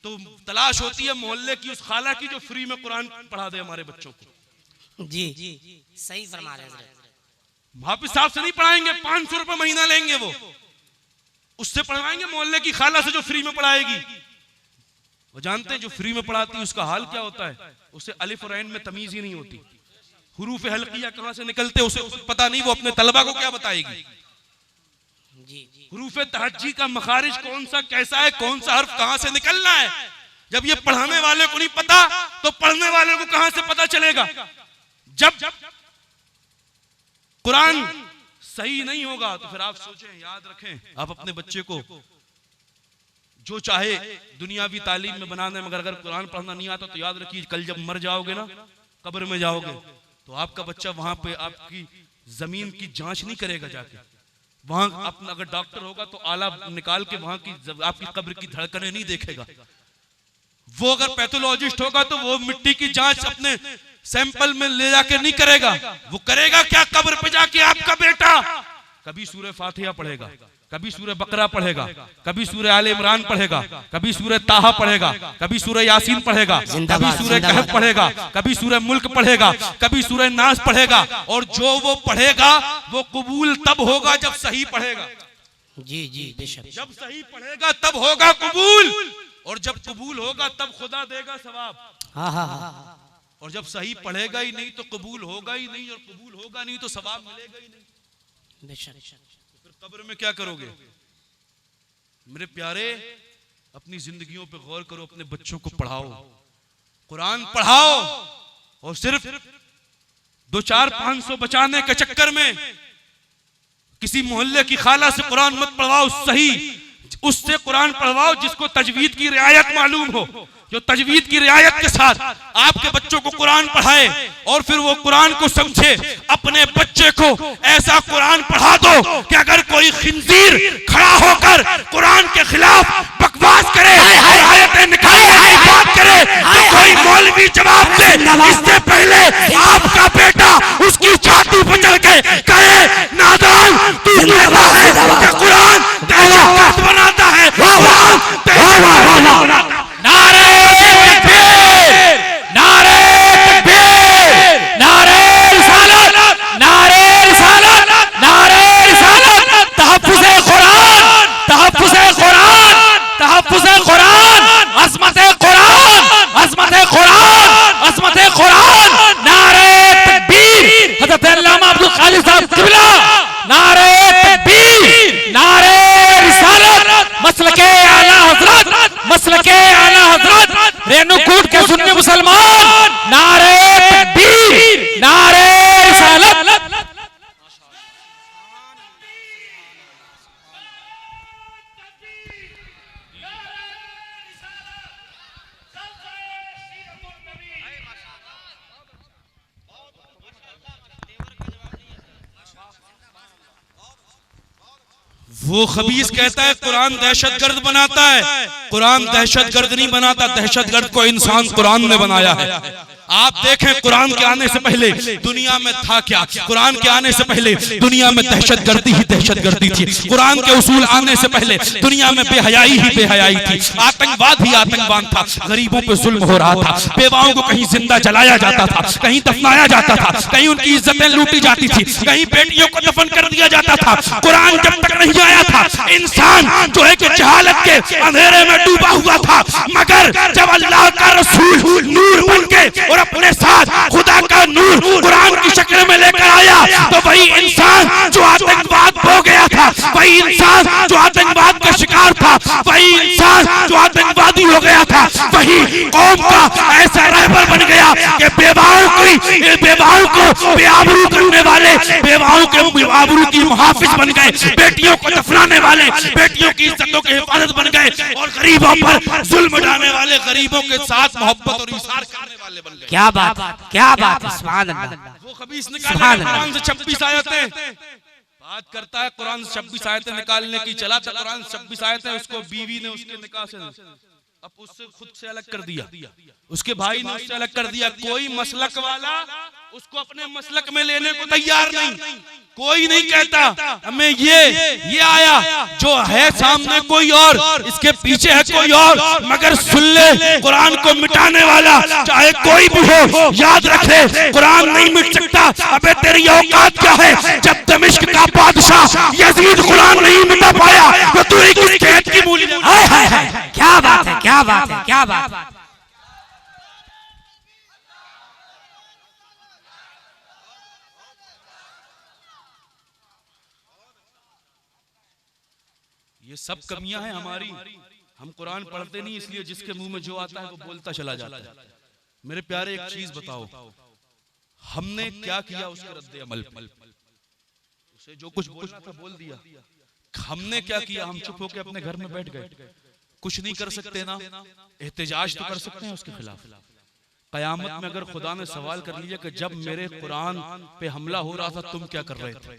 तो तलाश होती है मोहल्ले की उस खाला की जो फ्री में कुरान पढ़ा दे हमारे बच्चों को। जी सही फरमा रहे हैं। हाफिज साहब से नहीं पढ़ाएंगे, 500 रुपए महीना लेंगे वो, उससे पढ़वाएंगे मोहल्ले की खाला से जो फ्री में पढ़ाएगी। वो जानते हैं जो फ्री में पढ़ाती है उसका हाल क्या होता है? उसे अलिफ और ऐन में तमीज ही नहीं होती, हुरूफ हल्किया कहां से निकलते उसे पता नहीं, वो अपने तलबा को क्या बताएगी? हुरूफ तहज्जी का मखारिज कौन सा कैसा है, कौन सा हर्फ कहां से निकलना है, जब ये पढ़ाने वाले को नहीं पता तो पढ़ने वाले को कहां से पता चलेगा? जब कुरान सही नहीं होगा तो फिर आप सोचें, याद रखें, आप अपने बच्चे को जो चाहे दुनियावी तालीम में बना दें, मगर अगर कुरान पढ़ना नहीं आता तो याद रखिए कल जब मर जाओगे ना, कब्र में जाओगे, तो आपका बच्चा वहां पे आपकी जमीन की जांच नहीं करेगा जाके। वहां अपना अगर डॉक्टर होगा तो आला निकाल के वहां की आपकी कब्र की धड़कनें नहीं देखेगा। वो अगर पैथोलॉजिस्ट होगा तो वो मिट्टी की जांच अपने सैंपल में ले जाके नहीं करेगा। वो करेगा क्या? कब्र पे जाके आपका बेटा कभी सूरह फातिहा पढ़ेगा, कभी सूरह बकरा पढ़ेगा, कभी सूरह आले इमरान पढ़ेगा, कभी सूरह ताहा पढ़ेगा, कभी सूरह यासीन पढ़ेगा, कभी सूरह कहफ पढ़ेगा, कभी सूरह मुल्क पढ़ेगा, कभी सूरह नास पढ़ेगा। और जो वो पढ़ेगा वो कबूल तब होगा जब सही पढ़ेगा। जी बेशक। जब सही पढ़ेगा तब होगा कबूल, और जब कबूल होगा तब खुदा देगा सवाब। हाँ। और जब सही पढ़ेगा ही नहीं तो कबूल होगा ही नहीं, और कबूल होगा नहीं तो सवाब मिलेगा ही नहीं। बेशक। फिर कब्र में क्या करोगे? मेरे प्यारे, अपनी जिंदगियों पे गौर करो, अपने बच्चों को पढ़ाओ, कुरान पढ़ाओ, और सिर्फ 2-4-500 बचाने के चक्कर में किसी मोहल्ले की खाला से कुरान मत पढ़वाओ, सही उससे कुरान पढ़वाओ जिसको तजवीद की रियायत मालूम हो, जो तजवीद की रियायत के साथ आपके बच्चों को कुरान पढ़ाए, और फिर वो कुरान को समझे। अपने बच्चे को ऐसा कुरान पढ़ा दो कि अगर कोई खिंजीर खड़ा होकर कुरान के खिलाफ बकवास करे, आयतें निकालने की बात करे, तो कोई मौलवी जवाब दे, इससे पहले आपका बेटा उसकी छाती पर चढ़ के कहे, नादान तू कहता है कि कुरान तेरा कष्ट बनाता है, नारे तकबीर, नारे तकबीर, नारे रिसालत, नारे रिसालत, नारे रिसालत, तहफ्फुज़े कुरान, तहफ्फुज़े कुरान, तहफ्फुज़े कुरान, अज़मते कुरान, अज़मते कुरान, अज़मते कुरान, नारे तकबीर। वो खबीस कहता है कुरान दहशतगर्द बनाता है। कुरान दहशतगर्द नहीं बनाता, दहशतगर्द को इंसान कुरान ने बनाया है। आप देखें कुरान के आने से पहले दुनिया में था क्या? कुरान के आने से पहले दुनिया में दहशतगर्दी ही दहशतगर्दी थी। कुरान के उसूल आने से पहले दुनिया में बेहयाई ही बेहयाई थी, आतंकवाद ही आतंकवाद था। गरीबों पे जुल्म हो रहा था, बेवाओं को कहीं जिंदा जलाया जाता था, कहीं दफनाया जाता था, कहीं उनकी इज्जतें लूटी जाती थी, कहीं बेटियों को दफन कर दिया जाता था। कुरान जब तक नहीं आया था इंसान जो है कि जहालत के अंधेरे में डूबा हुआ था, मगर जब अल्लाह का रसूल नूर बन के और अपने साथ खुदा का नूर कुरान की शक्ल में लेकर आया तो वही इंसान जो आतंकवाद हो गया था, वही इंसान जो आतंकवाद का शिकार था, वही इंसान जो आतंकवादी हो गया था, वही कौम का ऐसा रहबर बन गया कि बेवाओं को बेआबरू करने वाले, बेवाओं के बेआबरू की मुहाफिज बन गए, बेटियों को दफनाने वाले, बेटियों की इज्जतों की हिफाजत बन गए, और गरीबों पर जुल्म ढाने वाले, गरीबों के साथ मोहब्बत और इसार करने वाले बन गए। क्या बात है, क्या बात है, सुभान अल्लाह। वो खबीस निकाले कुरान से 26 आयतें बात करता है, कुरान से 26 आयतें निकालने की चला था, कुरान से 26 आयतें उसको बीवी ने उसके निकाह से अब उससे खुद से अलग कर दिया, उसके भाई ने उससे अलग कर दिया। कोई मसलक वाला उसको अपने मसलक में लेने को तैयार नहीं, कोई नहीं कहता हमें ये आया, जो है सामने कोई और, इसके पीछे है कोई और, मगर सुन ले कुरान को मिटाने वाला चाहे कोई भी हो, याद रखे कुरान नहीं मिट सकता। अबे तेरी औकात क्या है? जब दमिश्क का बादशाह यजीद कुरान नहीं मिटा पाया तो तू किस खेत की मूली? क्या बात है, क्या बात है, क्या बात है। ये सब कमियां हैं हमारी, हम कुरान पढ़ते नहीं, इसलिए जिसके मुंह में जो आता है वो बोलता चला जाता है। मेरे प्यारे एक चीज बताओ, हमने क्या किया उसके रद्द अमल? उसे जो कुछ बोलना था बोल दिया, हमने क्या किया? हम चुप होकर अपने घर में बैठ गए। कुछ नहीं कर सकते ना, एहतजाज तो कर सकते हैं उसके खिलाफ। कयामत में अगर खुदा ने सवाल कर लिया कि जब मेरे कुरान पे हमला हो रहा था तुम क्या कर रहे थे?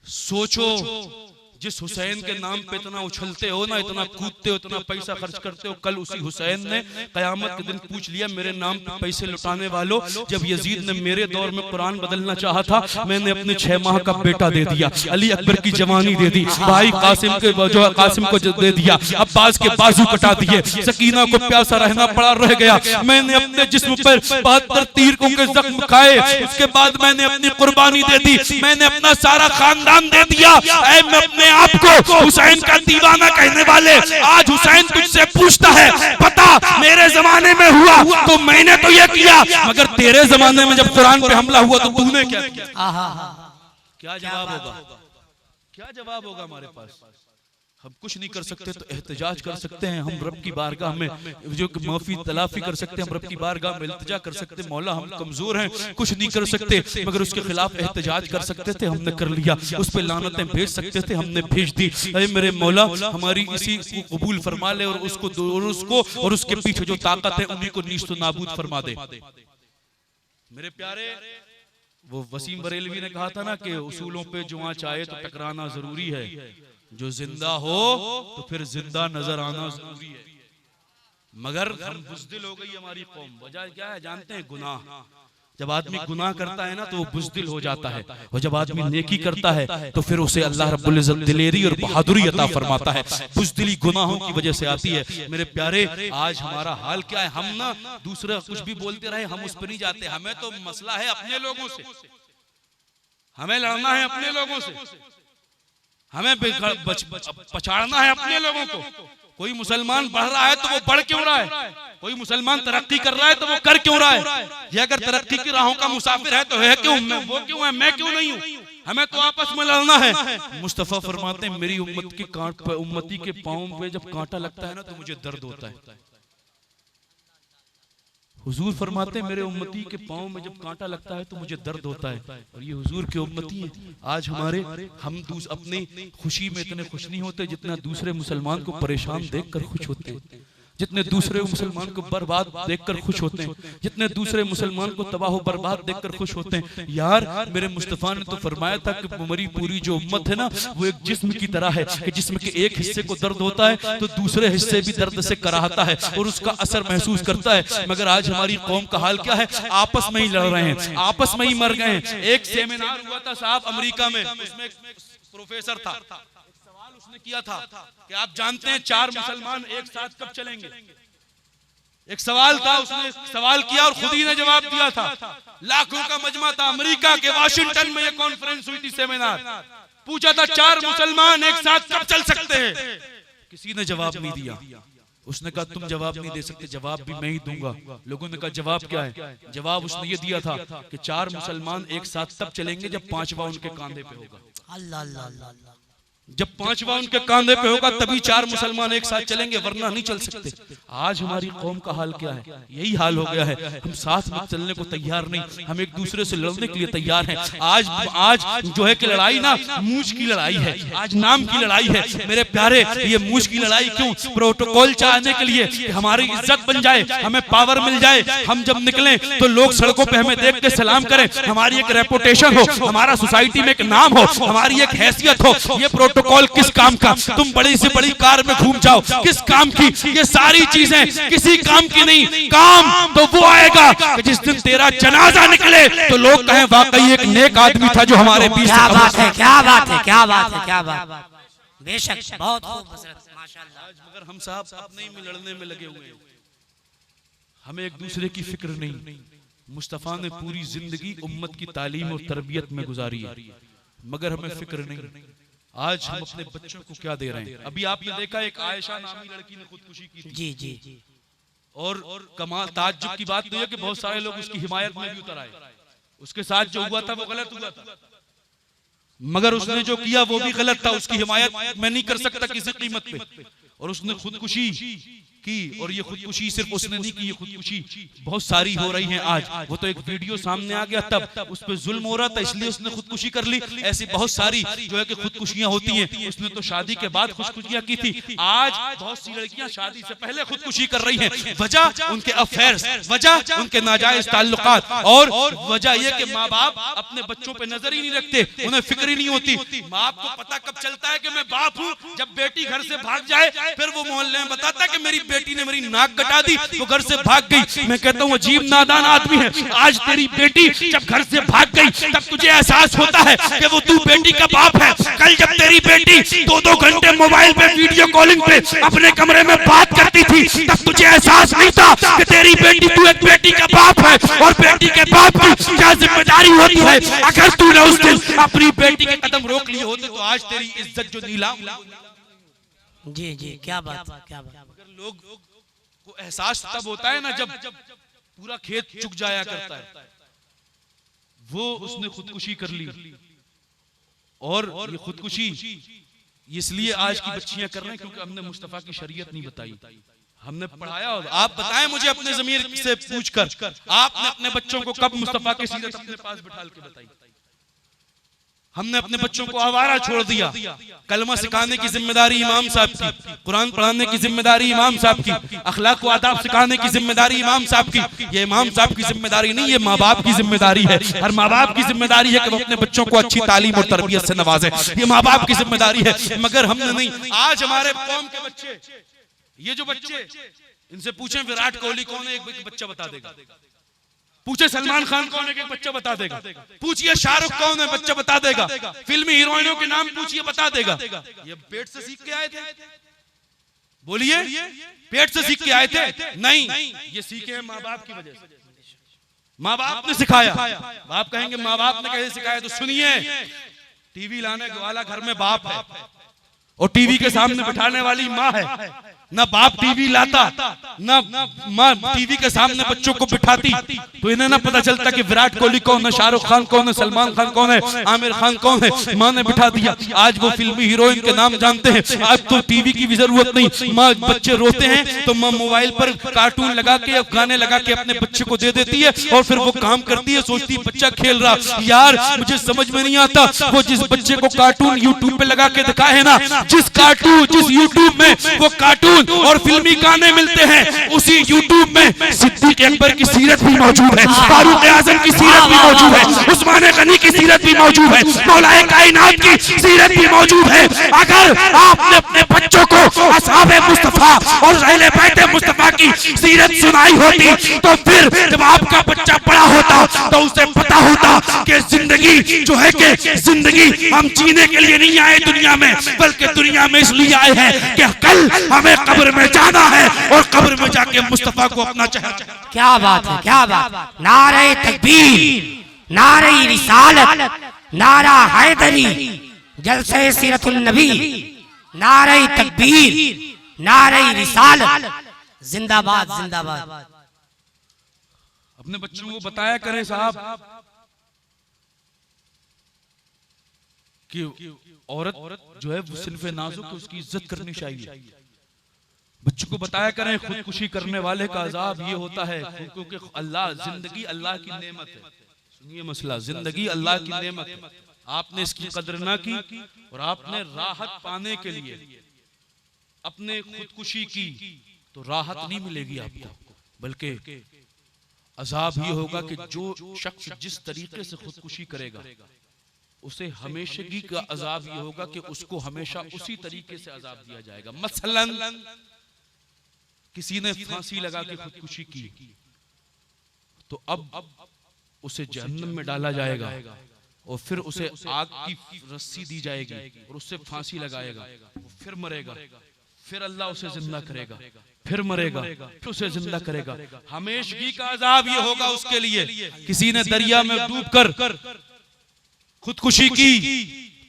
सोचो, जिस हुसैन के नाम पे इतना उछलते हो ना, इतना कूदते हो, इतना पैसा खर्च करते हो, कल उसी हुसैन ने कयामत के दिन पूछ लिया मेरे नाम पे पैसे लुटाने वालों, जब यजीद ने मेरे दौर में कुरान बदलना चाहा था मैंने अपने 6 माह का बेटा दे दिया, अली अकबर की जवानी दे दी, भाई कासिम के जो कासिम को दे दिया, अब्बास के बाजू कटा दिए, सकीना को प्यासा रहना पड़ा रह गया, मैंने अपने जिस्म पर 72 तीरों के जख्म खाए, उसके बाद मैंने अपनी कुर्बानी दे दी, मैंने अपना सारा खानदान दे दिया। मैं अपने आपको हुसैन का दीवाना कहने वाले, आज हुसैन तुझसे पूछता है पता मेरे जमाने में हुआ तो मैंने तो ये किया, मगर तेरे जमाने में जब कुरान पे हमला हुआ तो तूने क्या किया? क्या जवाब होगा? क्या जवाब होगा हमारे पास? हम कुछ नहीं कर सकते तो एहतजाज कर सकते हैं, हम रब की बारगाह में जो माफी तलाफी कर सकते हैं, हम रब की बारगाह में इल्तिजा कर सकते हैं, मौला हम कमजोर हैं कुछ नहीं कर सकते, मगर उसके खिलाफ एहतजाज कर सकते थे, हमने कर लिया, उस पर लानतें भेज सकते थे, हमने भेज दी। अरे मेरे मौला हमारी इसी को कबूल फरमा ले और उसको और उसके पीछे जो ताकत है उन्हीं को नीस्त नाबूद फरमा दे। मेरे प्यारे, वो वसीम बरेलवी ने कहा था ना कि उसूलों पे जो आँच आए तो टकराना जरूरी है, जो जिंदा हो तो फिर जिंदा नजर आना जरूरी है। मगर हम बुज़दिल हो गई हमारी कौम। वजह क्या है जानते हैं? गुनाह। जब आदमी गुनाह करता है ना तो वो बुज़दिल हो जाता है, और जब आदमी नेकी करता है तो फिर उसे अल्लाह रब्बुल इज़्ज़त दिलेरी और बहादुरी अता फरमाता है। बुज़दिली गुनाहों की वजह से आती है। मेरे प्यारे, आज हमारा हाल क्या है? हम ना दूसरा कुछ भी बोलते रहे, हम उस पर नहीं जाते। हमें तो मसला है अपने लोगों से, हमें लड़ना है अपने लोगों से, हमें पछाड़ना है अपने लोगों को। कोई मुसलमान बढ़ रहा है तो वो बढ़ क्यों रहा है? कोई मुसलमान तरक्की कर रहा है तो वो कर क्यों रहा है? ये अगर तरक्की की राहों का मुसाफिर है तो है क्यों? वो क्यों है? मैं क्यों नहीं हूँ? हमें तो आपस में लड़ना है। मुस्तफा फरमाते हैं मेरी उम्मती के पाँव पे जब कांटा लगता है ना तो मुझे दर्द होता है। हुजूर फरमाते हैं मेरे उम्मती के पाँव में जब कांटा लगता है तो मुझे दर्द होता है। और ये हुजूर के उम्मती हैं। आज हम अपनी खुशी में इतने खुश नहीं होते जितना दूसरे मुसलमान को परेशान देखकर खुश होते हैं, जितने दूसरे मुसलमान को बर्बाद देखकर खुश होते हैं, जितने दूसरे मुसलमान को तबाह बर्बाद देखकर खुश होते हैं। यार मेरे मुस्तफा ने तो फरमाया था कि हमारी पूरी जो उम्मत है ना वो एक जिस्म की तरह है कि जिस्म के एक हिस्से को दर्द होता है तो दूसरे हिस्से भी दर्द से कराहता है और उसका असर महसूस करता है। मगर आज हमारी कौम का हाल क्या है? आपस में ही लड़ रहे हैं, आपस में ही मर गए हैं। एक सेमिनार हुआ था साहब अमेरिका में, उसमें प्रोफेसर था, सवाल उसने किया था कि आप जानते हैं 4 मुसलमान एक साथ कब चलेंगे? एक सवाल था, उसने सवाल किया और खुद ही ने जवाब दिया था। लाखों का मजमा था, अमेरिका के वाशिंगटन में ये कॉन्फ्रेंस हुई थी, सेमिनार। पूछा था 4 मुसलमान एक साथ कब चल सकते हैं? किसी ने जवाब नहीं दिया। उसने कहा तुम जवाब नहीं दे सकते, जवाब भी मैं ही दूंगा। लोगों ने कहा जवाब क्या है? जवाब उसने ये दिया था कि 4 मुसलमान एक साथ तब चलेंगे जब 5वां उनके कांधे पे होगा। अल्लाह अल्लाह अल्लाह। जब 5वां उनके कांधे पे होगा तभी 4 मुसलमान एक साथ चलेंगे, वरना नहीं चल सकते। आज हमारी कौम का हाल क्या है? यही हाल हो गया है। हम साथ में चलने को तैयार नहीं, हम एक दूसरे से लड़ने के लिए तैयार हैं। आज जो है कि लड़ाई ना मूंछ की लड़ाई है, आज नाम की लड़ाई है। मेरे प्यारे, ये मूंछ की लड़ाई क्यों? प्रोटोकॉल चाहने के लिए कि हमारी इज्जत बन जाए, हमें पावर मिल जाए, हम जब निकलें तो लोग सड़कों पे हमें देख के सलाम करें, हमारी एक रेपुटेशन हो, हमारा सोसाइटी में एक नाम हो, हमारी एक हैसियत हो। ये प्रोटोकॉल किस काम का? तुम बड़ी से बड़ी कार में घूम जाओ, किस काम की? ये सारी चीजें किसी काम की नहीं। काम तो वो आएगा कि जिस दिन तेरा जनाजा निकले तो लोग कहें वाकई एक नेक आदमी था जो हमारे बीच। क्या बात है, क्या बात है, क्या बात है, क्या बात है। बेशक बहुत खूब माशाल्लाह। मगर हम साहब अपने में लड़ने में लगे हुए हैं, हमें एक दूसरे की फिक्र नहीं। मुस्तफा ने पूरी जिंदगी उम्मत की तालीम और तरबियत में गुजारी है, मगर हमें फिक्र नहीं। आज हम अपने बच्चों को क्या दे रहे हैं? अभी आपने देखा एक आयशा नामी लड़की ने खुदकुशी की थी। जी जी जी। और कमाल ताज्जुब की बात तो है कि बहुत सारे लोग उसकी हिमायत में भी उतर आए। उसके साथ जो हुआ था वो गलत हुआ था, मगर उसने जो किया वो भी गलत था। उसकी हिमायत मैं नहीं कर सकता किसी कीमत पे। और उसने खुदकुशी की, और ये खुदकुशी सिर्फ उसने नहीं की, ये खुदकुशी बहुत सारी हो रही हैं आज। वो तो एक वीडियो सामने आ गया तब उस पर जुल्म हो रहा था इसलिए उसने खुदकुशी कर ली। ऐसी बहुत सारी जो है कि खुदकुशियां होती हैं। उसने तो शादी के बाद खुदकुशियां की थी। आज बहुत सी लड़कियां शादी से पहले खुदकुशी कर रही हैं। वजह उनके अफेयर्स, वजह उनके नाजायज ताल्लुकात, और वजह यह कि माँ बाप अपने बच्चों पे नजर ही नहीं रखते, उन्हें फिक्र ही नहीं होती। माँ बाप को पता कब चलता है कि मैं बाप हूँ? जब बेटी घर से भाग जाए, फिर वो मोहल्ले में बताता है कि मेरी बेटी ने मेरी नाक कटा दी, वो घर से भाग गई। मैं कहता हूँ अजीब नादान आदमी है। आज तेरी बेटी जब घर से भाग गई तब तुझे एहसास होता है कि वो तू बेटी का बाप है। कल जब तेरी बेटी 2-2 घंटे मोबाइल पे वीडियो कॉलिंग पे अपने कमरे में बात करती थी तब तुझे एहसास नहीं था कि तेरी बेटी, तू एक बेटी का बाप है और बेटी के बाप की क्या जिम्मेदारी होती है। अगर तूने उस दिन अपनी बेटी के कदम रोक लिए होते तो आज तेरी इज्जत जो नीलाम। जी जी, क्या बात, क्या बात। मगर लोग को एहसास तब होता है ना जब पूरा खेत चुक जाया करता है। वो उसने खुदकुशी कर ली, और ये खुदकुशी इसलिए आज की बच्चियां कर रहे हैं क्योंकि हमने मुस्तफा की शरीयत नहीं बताई, हमने पढ़ाया। आप बताएं मुझे अपने ज़मीर से पूछकर, आपने अपने बच्चों को कब मुस्तफा की सीरत अपने पास बिठा के बताई? हमने अपने बच्चों को आवारा छोड़ दिया। कलमा सिखाने की जिम्मेदारी इमाम साहब की, कुरान पढ़ाने की जिम्मेदारी इमाम साहब की, अखलाक व आदाब सिखाने की जिम्मेदारी इमाम साहब की। ये इमाम साहब की जिम्मेदारी नहीं, ये माँ बाप की जिम्मेदारी है। हर माँ बाप की जिम्मेदारी है कि वो अपने बच्चों को अच्छी तालीम और तरबियत से नवाजे। ये माँ बाप की जिम्मेदारी है, मगर हमने नहीं। आज हमारे कौम के बच्चे, ये जो बच्चे, इनसे पूछें विराट कोहली कौन है, एक बच्चा बता देगा। पूछे सलमान खान कौन है, एक बच्चा बता देगा। पूछिए शाहरुख कौन है, बच्चा बता देगा। फिल्मी हीरोइनों के नाम पूछिए, बता देगा। ये पेट से सीख के आए थे? बोलिए, पेट से सीख के आए थे? नहीं, ये सीखे हैं माँ बाप की वजह से। माँ बाप ने सिखाया। आप कहेंगे माँ बाप ने कैसे सिखाया? तो सुनिए, टीवी लाने वाला घर में बाप है और टीवी के सामने बिठाने वाली माँ है। ना बाप टीवी लाता, ना माँ टीवी के सामने बच्चों को बिठाती, तो इन्हें ना पता चलता कि विराट कोहली कौन है, शाहरुख खान कौन है, सलमान खान कौन है, आमिर खान कौन है। माँ ने बिठा दिया। आज वो फिल्मी हीरोइन के नाम जानते हैं। आज तो टीवी की भी जरूरत नहीं। माँ, बच्चे रोते हैं तो माँ मोबाइल पर कार्टून लगा के, गाने लगा के अपने बच्चे को दे देती है, और फिर वो काम करती है, सोचती है बच्चा खेल रहा। यार मुझे समझ में नहीं आता, वो जिस बच्चे को कार्टून यूट्यूब पे लगा के दिखाए है ना, जिस यूट्यूब में वो कार्टून कार्टून और फिल्मी गाने मिलते हैं, उसी यूट्यूब में सिद्दीक अकबर की सीरत भी मौजूद है, फारूक आजम की सीरत भी मौजूद है, उस्मान गनी की सीरत भी मौजूद है, मौलाए कायनात की सीरत भी मौजूद है। अगर आपने अपने बच्चों को असहाबे मुस्तफा और अहले बैत मुस्तफा की सीरत सुनाई होती तो फिर जब आपका बच्चा बड़ा होता तो उसे पता होता कि जिंदगी जो है कि जिंदगी हम जीने के लिए नहीं आए दुनिया में, बल्कि दुनिया में इसलिए आए हैं कि कल हमें कब्र में जाना है और कब्र में जाके मुस्तफा को अपना चेहरा। क्या बात है, क्या बात। नारे तकबीर, नारे रिसालत, नारा हैदरी, जलसे सीरतुल नबी, नारे तकबीर, नारे रिसालत, जिंदाबाद जिंदाबाद। अपने बच्चों को बताया करें साहब कि औरत जो है वो सिर्फ नाजुक है, उसकी इज्जत करनी चाहिए। बच्चों को बताया करें खुदकुशी करने वाले का अजाब ये होता है, क्योंकि अल्लाह जिंदगी अल्लाह की नेमत है। सुनिए मसला, जिंदगी अल्लाह की नेमत है, आपने इसकी कदर ना की और आपने राहत पाने के लिए अपने खुदकुशी की तो राहत नहीं मिलेगी आपको, बल्कि अजाब ये होगा कि जो शख्स जिस तरीके से खुदकुशी करेगा उसे हमेशगी का अजाब ये होगा कि उसको हमेशा उसी तरीके से अजाब दिया जाएगा। मसलन किसी ने फांसी लगा के खुदकुशी की तो अब उसे जहन्नम में डाला जाएगा और फिर उसे आग की रस्सी दी जाएगी और उससे फांसी लगाएगा, वो फिर मरेगा, फिर अल्लाह उसे जिंदा करेगा, फिर मरेगा, फिर उसे जिंदा करेगा। हमेशगी का अजाब ये होगा उसके लिए। किसी ने दरिया में डूबकर खुदकुशी की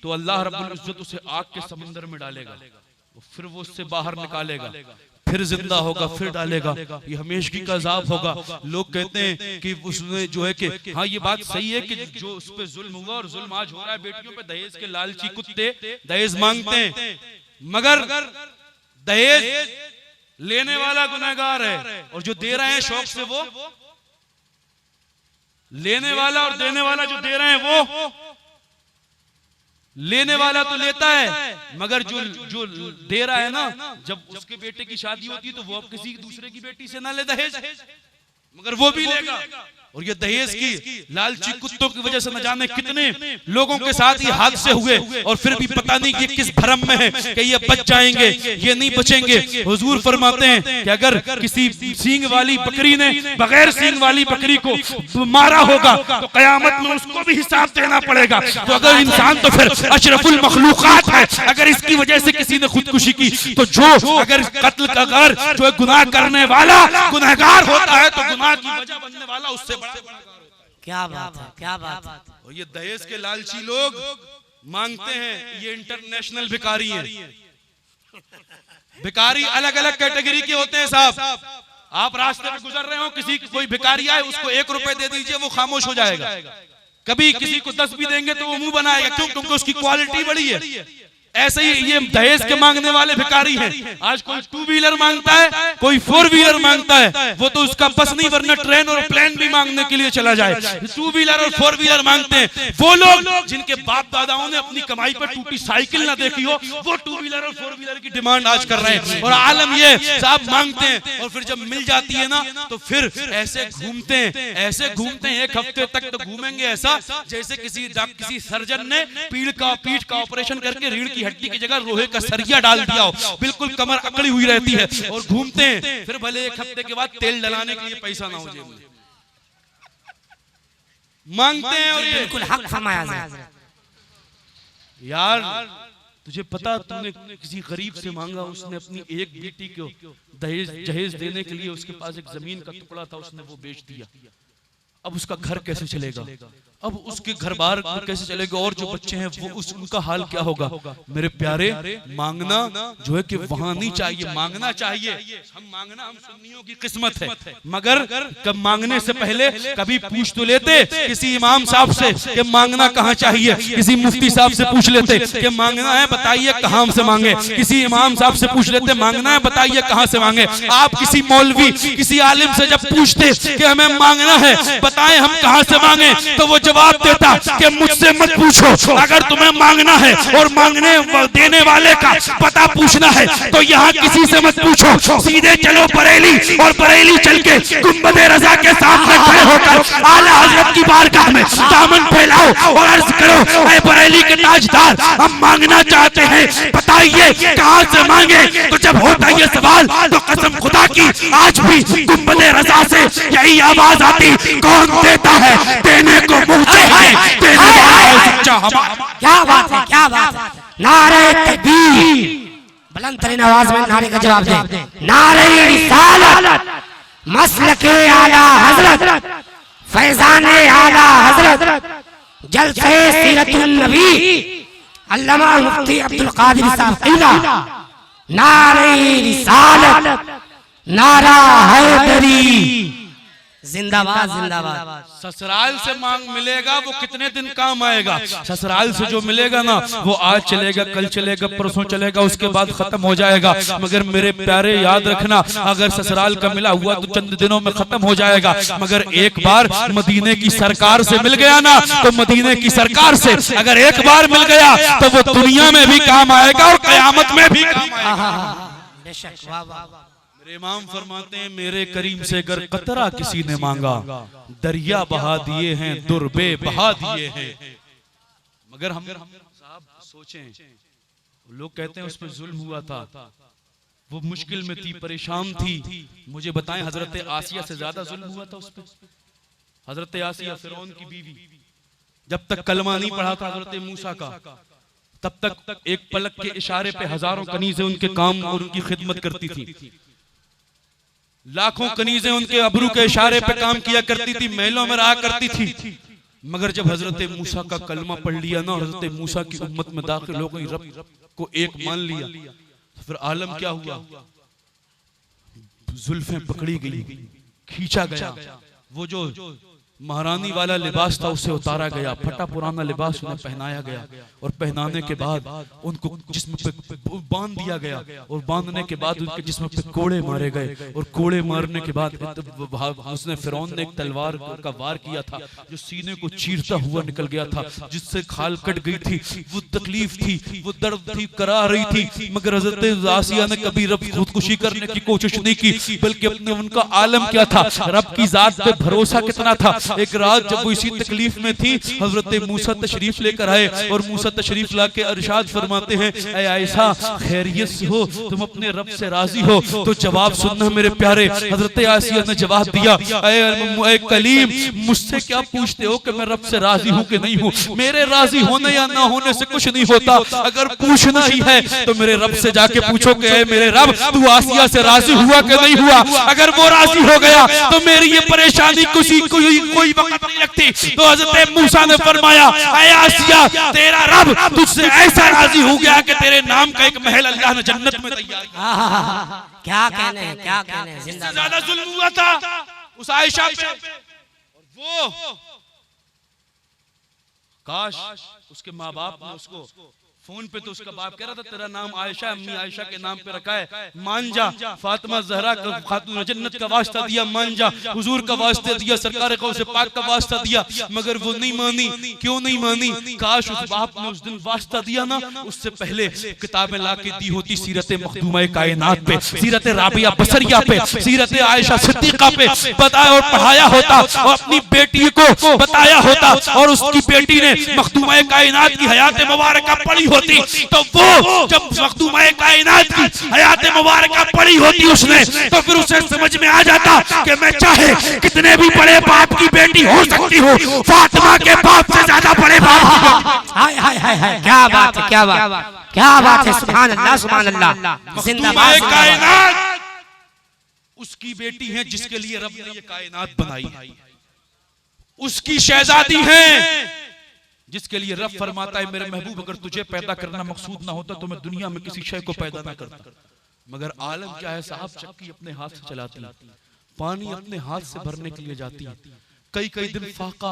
तो अल्लाह रब्बुल इज्जत उसे आग के समंदर में डालेगा, फिर वो उससे बाहर निकालेगा, फिर जिंदा होगा, फिर डालेगा। ये हमेशगी का अजाब होगा। लोग कहते हैं कि उसने जो है कि हाँ ये बात सही है कि जो उस पे जुल्म हुआ और जुल्म आज हो रहा है बेटियों पे, दहेज के लालची कुत्ते दहेज मांगते हैं, मगर दहेज लेने वाला गुनहगार है और जो दे रहे हैं शौक से, वो लेने वाला और देने वाला जो दे रहे हैं वो, लेने वाला तो लेता है मगर जो दे रहा है ना, जब उसके बेटे की शादी होती है तो वो अब किसी दूसरे की बेटी से ना ले दहेज, मगर वो भी लेगा। और ये दहेज की लालची कुत्तों की वजह से न जाने कितने लोगों के साथ ये हादसे हुए और फिर भी पता नहीं कि किस भरम में है कि ये बच जाएंगे, ये नहीं बचेंगे। हुजूर फरमाते हैं कि अगर किसी सींग वाली बकरी ने बगैर सींग वाली बकरी को मारा होगा तो कयामत में उसको भी हिसाब देना पड़ेगा। तो अगर इंसान तो फिर अशरफुल मखलूकात है, अगर इसकी वजह से किसी ने खुदकुशी की तो जो अगर कत्ल का अगर जो गुनाह करने वाला गुनहगार होता है तो गुनाह की वजह बनने वाला उससे क्या बात है, क्या बात है। और ये दहेज के लालची लोग मांगते हैं, ये इंटरनेशनल भिखारी हैं। भिखारी अलग अलग कैटेगरी के होते हैं साहब। आप रास्ते में गुजर रहे हो, किसी कोई भिखारी आए, उसको 1 रुपए दे दीजिए, वो खामोश हो जाएगा। कभी किसी को 10 भी देंगे तो वो मुंह बनाएगा, क्यों? क्योंकि उसकी क्वालिटी बड़ी है। ऐसे ही ये दहेज के मांगने वाले भिखारी हैं। आज कोई 2 व्हीलर मांगता है, कोई 4 व्हीलर मांगता है, वो तो उसका बस नहीं, वरना ट्रेन और प्लेन भी मांगने के लिए चला जाए। 2 व्हीलर और 4 व्हीलर मांगते हैं वो लोग जिनके बाप दादाओं ने अपनी कमाई पर टूटी साइकिल ना देखी हो, वो 2 व्हीलर और 4 व्हीलर की डिमांड आज कर रहे हैं। और आलम ये साहब मांगते हैं और फिर जब मिल जाती है ना तो फिर ऐसे घूमते हैं, ऐसे घूमते हैं, 1 हफ्ते तक तो घूमेंगे ऐसा जैसे किसी सर्जन ने पीठ का ऑपरेशन करके रीढ़ की हड्डी की जगह लोहे का सरिया डाल दिया हो, बिल्कुल कमर अकड़ी हुई रहती है और घूमते हैं। फिर भले 1 हफ्ते के बाद तेल डलाने के लिए पैसा ना हो जेब में, मांगते हैं। और ये बिल्कुल हक फरमाया यार, तुझे पता तूने किसी गरीब से मांगा, उसने अपनी एक बेटी को दहेज देने के लिए उसके पास एक जमीन का टुकड़ा था, उसने वो बेच दिया। अब उसका घर कैसे चलेगा? अब उसके घर बार कैसे चलेगा? और जो बच्चे हैं वो उनका हाल क्या होगा? मेरे प्यारे, मांगना जो है कि वहां नहीं चाहिए, मांगना चाहिए। हम मांगना हम सुन्नियों की किस्मत है, मगर कब मांगने से पहले कभी पूछ तो लेते किसी इमाम साहब से कि मांगना कहाँ चाहिए, किसी मुफ्ती साहब से पूछ लेते कि मांगना है बताइए कहाँ से मांगे, किसी इमाम साहब से पूछ लेते मांगना है बताइए कहाँ से मांगे। आप किसी मौलवी किसी आलिम से जब पूछते कि हमें मांगना है बताएं हम कहाँ से मांगे, तो वो जवाब देता कि मुझसे मत पूछो, अगर तुम्हें मांगना है और मांगने देने वाले का पता पूछना है तो यहाँ किसी से मत पूछो, सीधे चलो बरेली और बरेली चल के गुंबदे रजा के सामने खड़े होकर आला हजरत की बारगाह में दामन फैलाओ और अर्ज करो, ऐ बरेली के ताजदार, हम मांगना चाहते हैं, बताइए कहां से मांगे। तो जब होता ये सवाल तो कसम खुदा की आज भी गुंबदे रजा से यही आवाज आती, कौन देता है, देने को मुंह चाहिए, देने वाला है सच्चा हमारा। क्या बात है, क्या बात है। नारे तकबीर, बुलंद तरीन आवाज में नारे का जवाब दे। नारे रिसालत, मसलके आला हजरत, फैजाने आला हजरत, जलसे सीरतुन नबी, अल्लामा मुफ्ती अब्दुल कादिर साहब क़िबला। नारे रिसालत, नारा हैदरी, जिंदाबाद जिंदाबाद। ससुराल से मांग मिलेगा वो कितने दिन काम आएगा, ससुराल से जो मिलेगा ना वो आज चलेगा, कल चलेगा, परसों चलेगा, उसके बाद खत्म हो जाएगा। मगर मेरे प्यारे याद रखना, अगर ससुराल का मिला हुआ तो चंद दिनों में खत्म हो जाएगा, मगर एक बार मदीने की सरकार से मिल गया ना तो मदीने की सरकार से अगर एक बार मिल गया तो वो दुनिया में भी काम आएगा और कयामत में भी काम आएगा। मेरे इमाम फरमाते हैं, मेरे करीम से अगर कतरा किसी ने मांगा, दरिया बहा दिए हैं, दुर्बे बहा दिए हैं। मगर हम साहब सोचें, लोग कहते हैं उस पर जुल्म हुआ था, वो मुश्किल में थी, परेशान थी, मुझे बताएं हजरत आसिया से ज्यादा जुल्म हुआ था उस पर। हजरत आसिया फिरौन की बीवी, जब तक कलमा नहीं पढ़ा था हजरत मूसा का, तब तक एक पलक के इशारे पे हजारों कनीजें उनके काम और उनकी खिदमत करती थी, लाखों कनीजें उनके अबरू के इशारे पे काम किया करती थी, महलों में रहा करती थी। मगर जब हजरत मूसा का कलमा पढ़ लिया ना, हजरत मूसा की उम्मत में दाखिल हो गई, रब को एक मान लिया, तो फिर आलम क्या हुआ, जुल्फें पकड़ी गई, खींचा गया, वो जो महारानी वाला लिबास था उसे उतारा गया, फटा पुराना लिबास उन्हें पहनाया गया और पहनाने के बाद उनको जिस्म पे बांध दिया गया और बांधने के बाद उनके जिस्म पे कोड़े मारे गए और कोड़े मारने के बाद उसने फिरौन ने एक तलवार का वार किया था जो सीने को चीरता हुआ निकल गया था, जिससे खाल कट गई थी। वो तकलीफ थी, वो दर्द थी, करा रही थी, मगर हजरत आसिया ने कभी रब खुदकुशी करने की कोशिश नहीं की, बल्कि अपने उनका आलम क्या था, रब की जात पे भरोसा कितना था। एक रात जब वो इसी तकलीफ में थी, हजरत मूसा तशरीफ लेकर आए और मूसा तशरीफ लाके अरशाद फरमाते हैं, ऐ आयशा खैरियत से हो, तुम अपने रब से राजी हो? तो जवाब सुनना मेरे प्यारे। हजरत आसिया ने जवाब दिया, ऐ कलीम, मुझसे क्या पूछते हो कि मैं रब से राजी हूँ कि नहीं हूँ? मेरे राजी होने या ना होने से कुछ नहीं होता, अगर पूछना ही है तो मेरे रब से जाके पूछो कि ऐ मेरे रब, तू आसिया से राजी हुआ कि नहीं हुआ? अगर वो राजी हो गया तो मेरी ये परेशानी कोई वक्त नहीं लगती। तो हजरत मूसा ने फरमाया, ऐ आसिया, तेरा रब तुझसे ऐसा राजी हो गया कि तेरे नाम का एक महल अल्लाह ने जन्नत में तैयार किया। क्या कहने हैं, क्या कहने हैं, जिंदाबाद। ज्यादा जुल्म हुआ था उस आयशा पे, वो काश उसके माँ बाप ने उसको फोन पे, तो उसका बाप कह रहा था तेरा नाम आयशा, अम्मी आयशा के नाम पे रखा है, मान जा। फातिमा जहरा का खातून जन्नत का वास्ता दिया, मान जा। हुजूर का वास्ता दिया, सरकार कौसे पाक का वास्ता दिया, मगर वो नहीं मानी। क्यों नहीं मानी? काश उस बाप ने उस दिन वास्ता दिया ना, उससे पहले किताबें लाके दी होती सीरत मखदूमा कायनात पे, सीरत राबिया बसरिया पे, सीरत आयशा सिद्दीका पे बताया और पढ़ाया होता और अपनी बेटी को बताया होता और उसकी बेटी ने मखदूमा कायनात की हयात मुबारका पढ़ी होती, तो वो जब मखदूमा कायनात की हयात मुबारका पढ़ी होती उसने, तो फिर उसे समझ में आ जाता कि मैं चाहे कितने भी बड़े बाप की बेटी हो सकती हूँ, फातिमा के बाप से ज्यादा बड़े बाप की बेटी। हाय हाय हाय हाय, क्या बात है, क्या बात, क्या बात है, सुभान अल्लाह, सुभान अल्लाह। मखदूमा कायनात उसकी बेटी है जिसके लिए रब ने ये कायनात बनाई, उसकी शहजादी है जिसके लिए रब फरमाता है, मेरे महबूब अगर तुझे पैदा करना मकसूद ना होता तो मैं दुनिया में किसी शय को पैदा ना करता। मगर आलम क्या है साहब, चक्की अपने हाथ से चलाती, पानी अपने हाथ से भरने के लिए जाती है, कई कई दिन फाका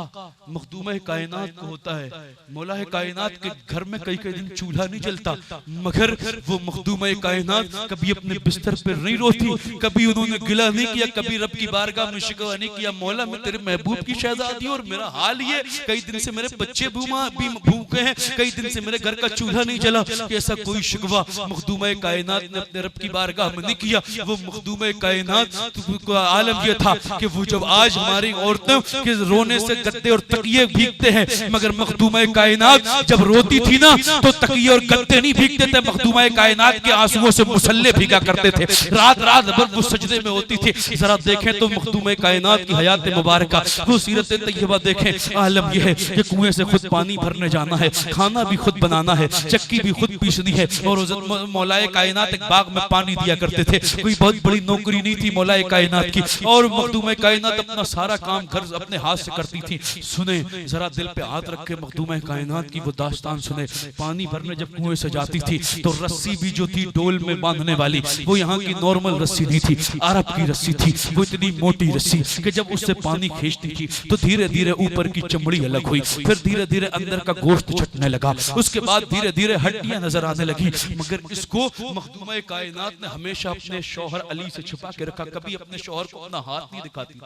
मखदूम कायनात को होता है। मौला कायनात के घर में कई कई दिन चूल्हा नहीं जलता, मगर वो मखदूम कायनात कभी अपने बिस्तर पर नहीं रोती, कभी उन्होंने गिला नहीं किया, कभी रब की बारगाह में शिकवा नहीं किया, मौला मैं तेरे महबूब की शहजादी और मेरा हाल ये, कई दिन से मेरे बच्चे भूखे हैं, कई दिन से मेरे घर का चूल्हा नहीं जला। ऐसा कोई शिकवा मखदूम कायनात ने अपने रब की बारगाह में नहीं किया। वो मखदूम कायनात का आलम ये था कि वो जब आज हमारी औरतें कि रोने से गद्दे और तकिए भीगते हैं, मगर मखदूम कायनात जब रोती थी ना तो तकिए और गद्दे नहीं भीगते थे, मखदूम कायनात के आंसुओं से मुसल्ले भीगा करते थे। रात रात भर वो सजदे में होती थी। जरा देखें तो मखदूम कायनात की हयात मुबारका, वो सीरत तैयबा देखें। आलम यह है कि कुएं से खुद पानी भरने जाना है, खाना भी खुद बनाना है, चक्की भी खुद पीसनी है। और मौलाए कायनात एक बाग में पानी दिया करते थे, कोई बहुत बड़ी नौकरी नहीं थी मौलाए कायनात की, और मखदूम कायनात अपना सारा काम घर अपने हाथ से करती थी। सुने जरा दिल पे हाथ रख के मखदूम कायनात की वो दास्तान सुने। पानी भरने जब कुएं से जाती थी तो रस्सी भी जो थी डोल में बांधने वाली, वो यहाँ की नॉर्मल रस्सी नहीं थी, अरब की रस्सी थी। वो इतनी मोटी रस्सी कि जब उससे पानी खींचती थी तो धीरे धीरे ऊपर की चमड़ी अलग हुई, फिर धीरे धीरे अंदर का गोश्त छटने लगा, उसके बाद धीरे धीरे हड्डियां नजर आने लगी। मगर इसको मखदूम कायनात ने हमेशा अपने शौहर अली से छुपा के रखा, कभी अपने शौहर को अपना हाथ नहीं दिखाती।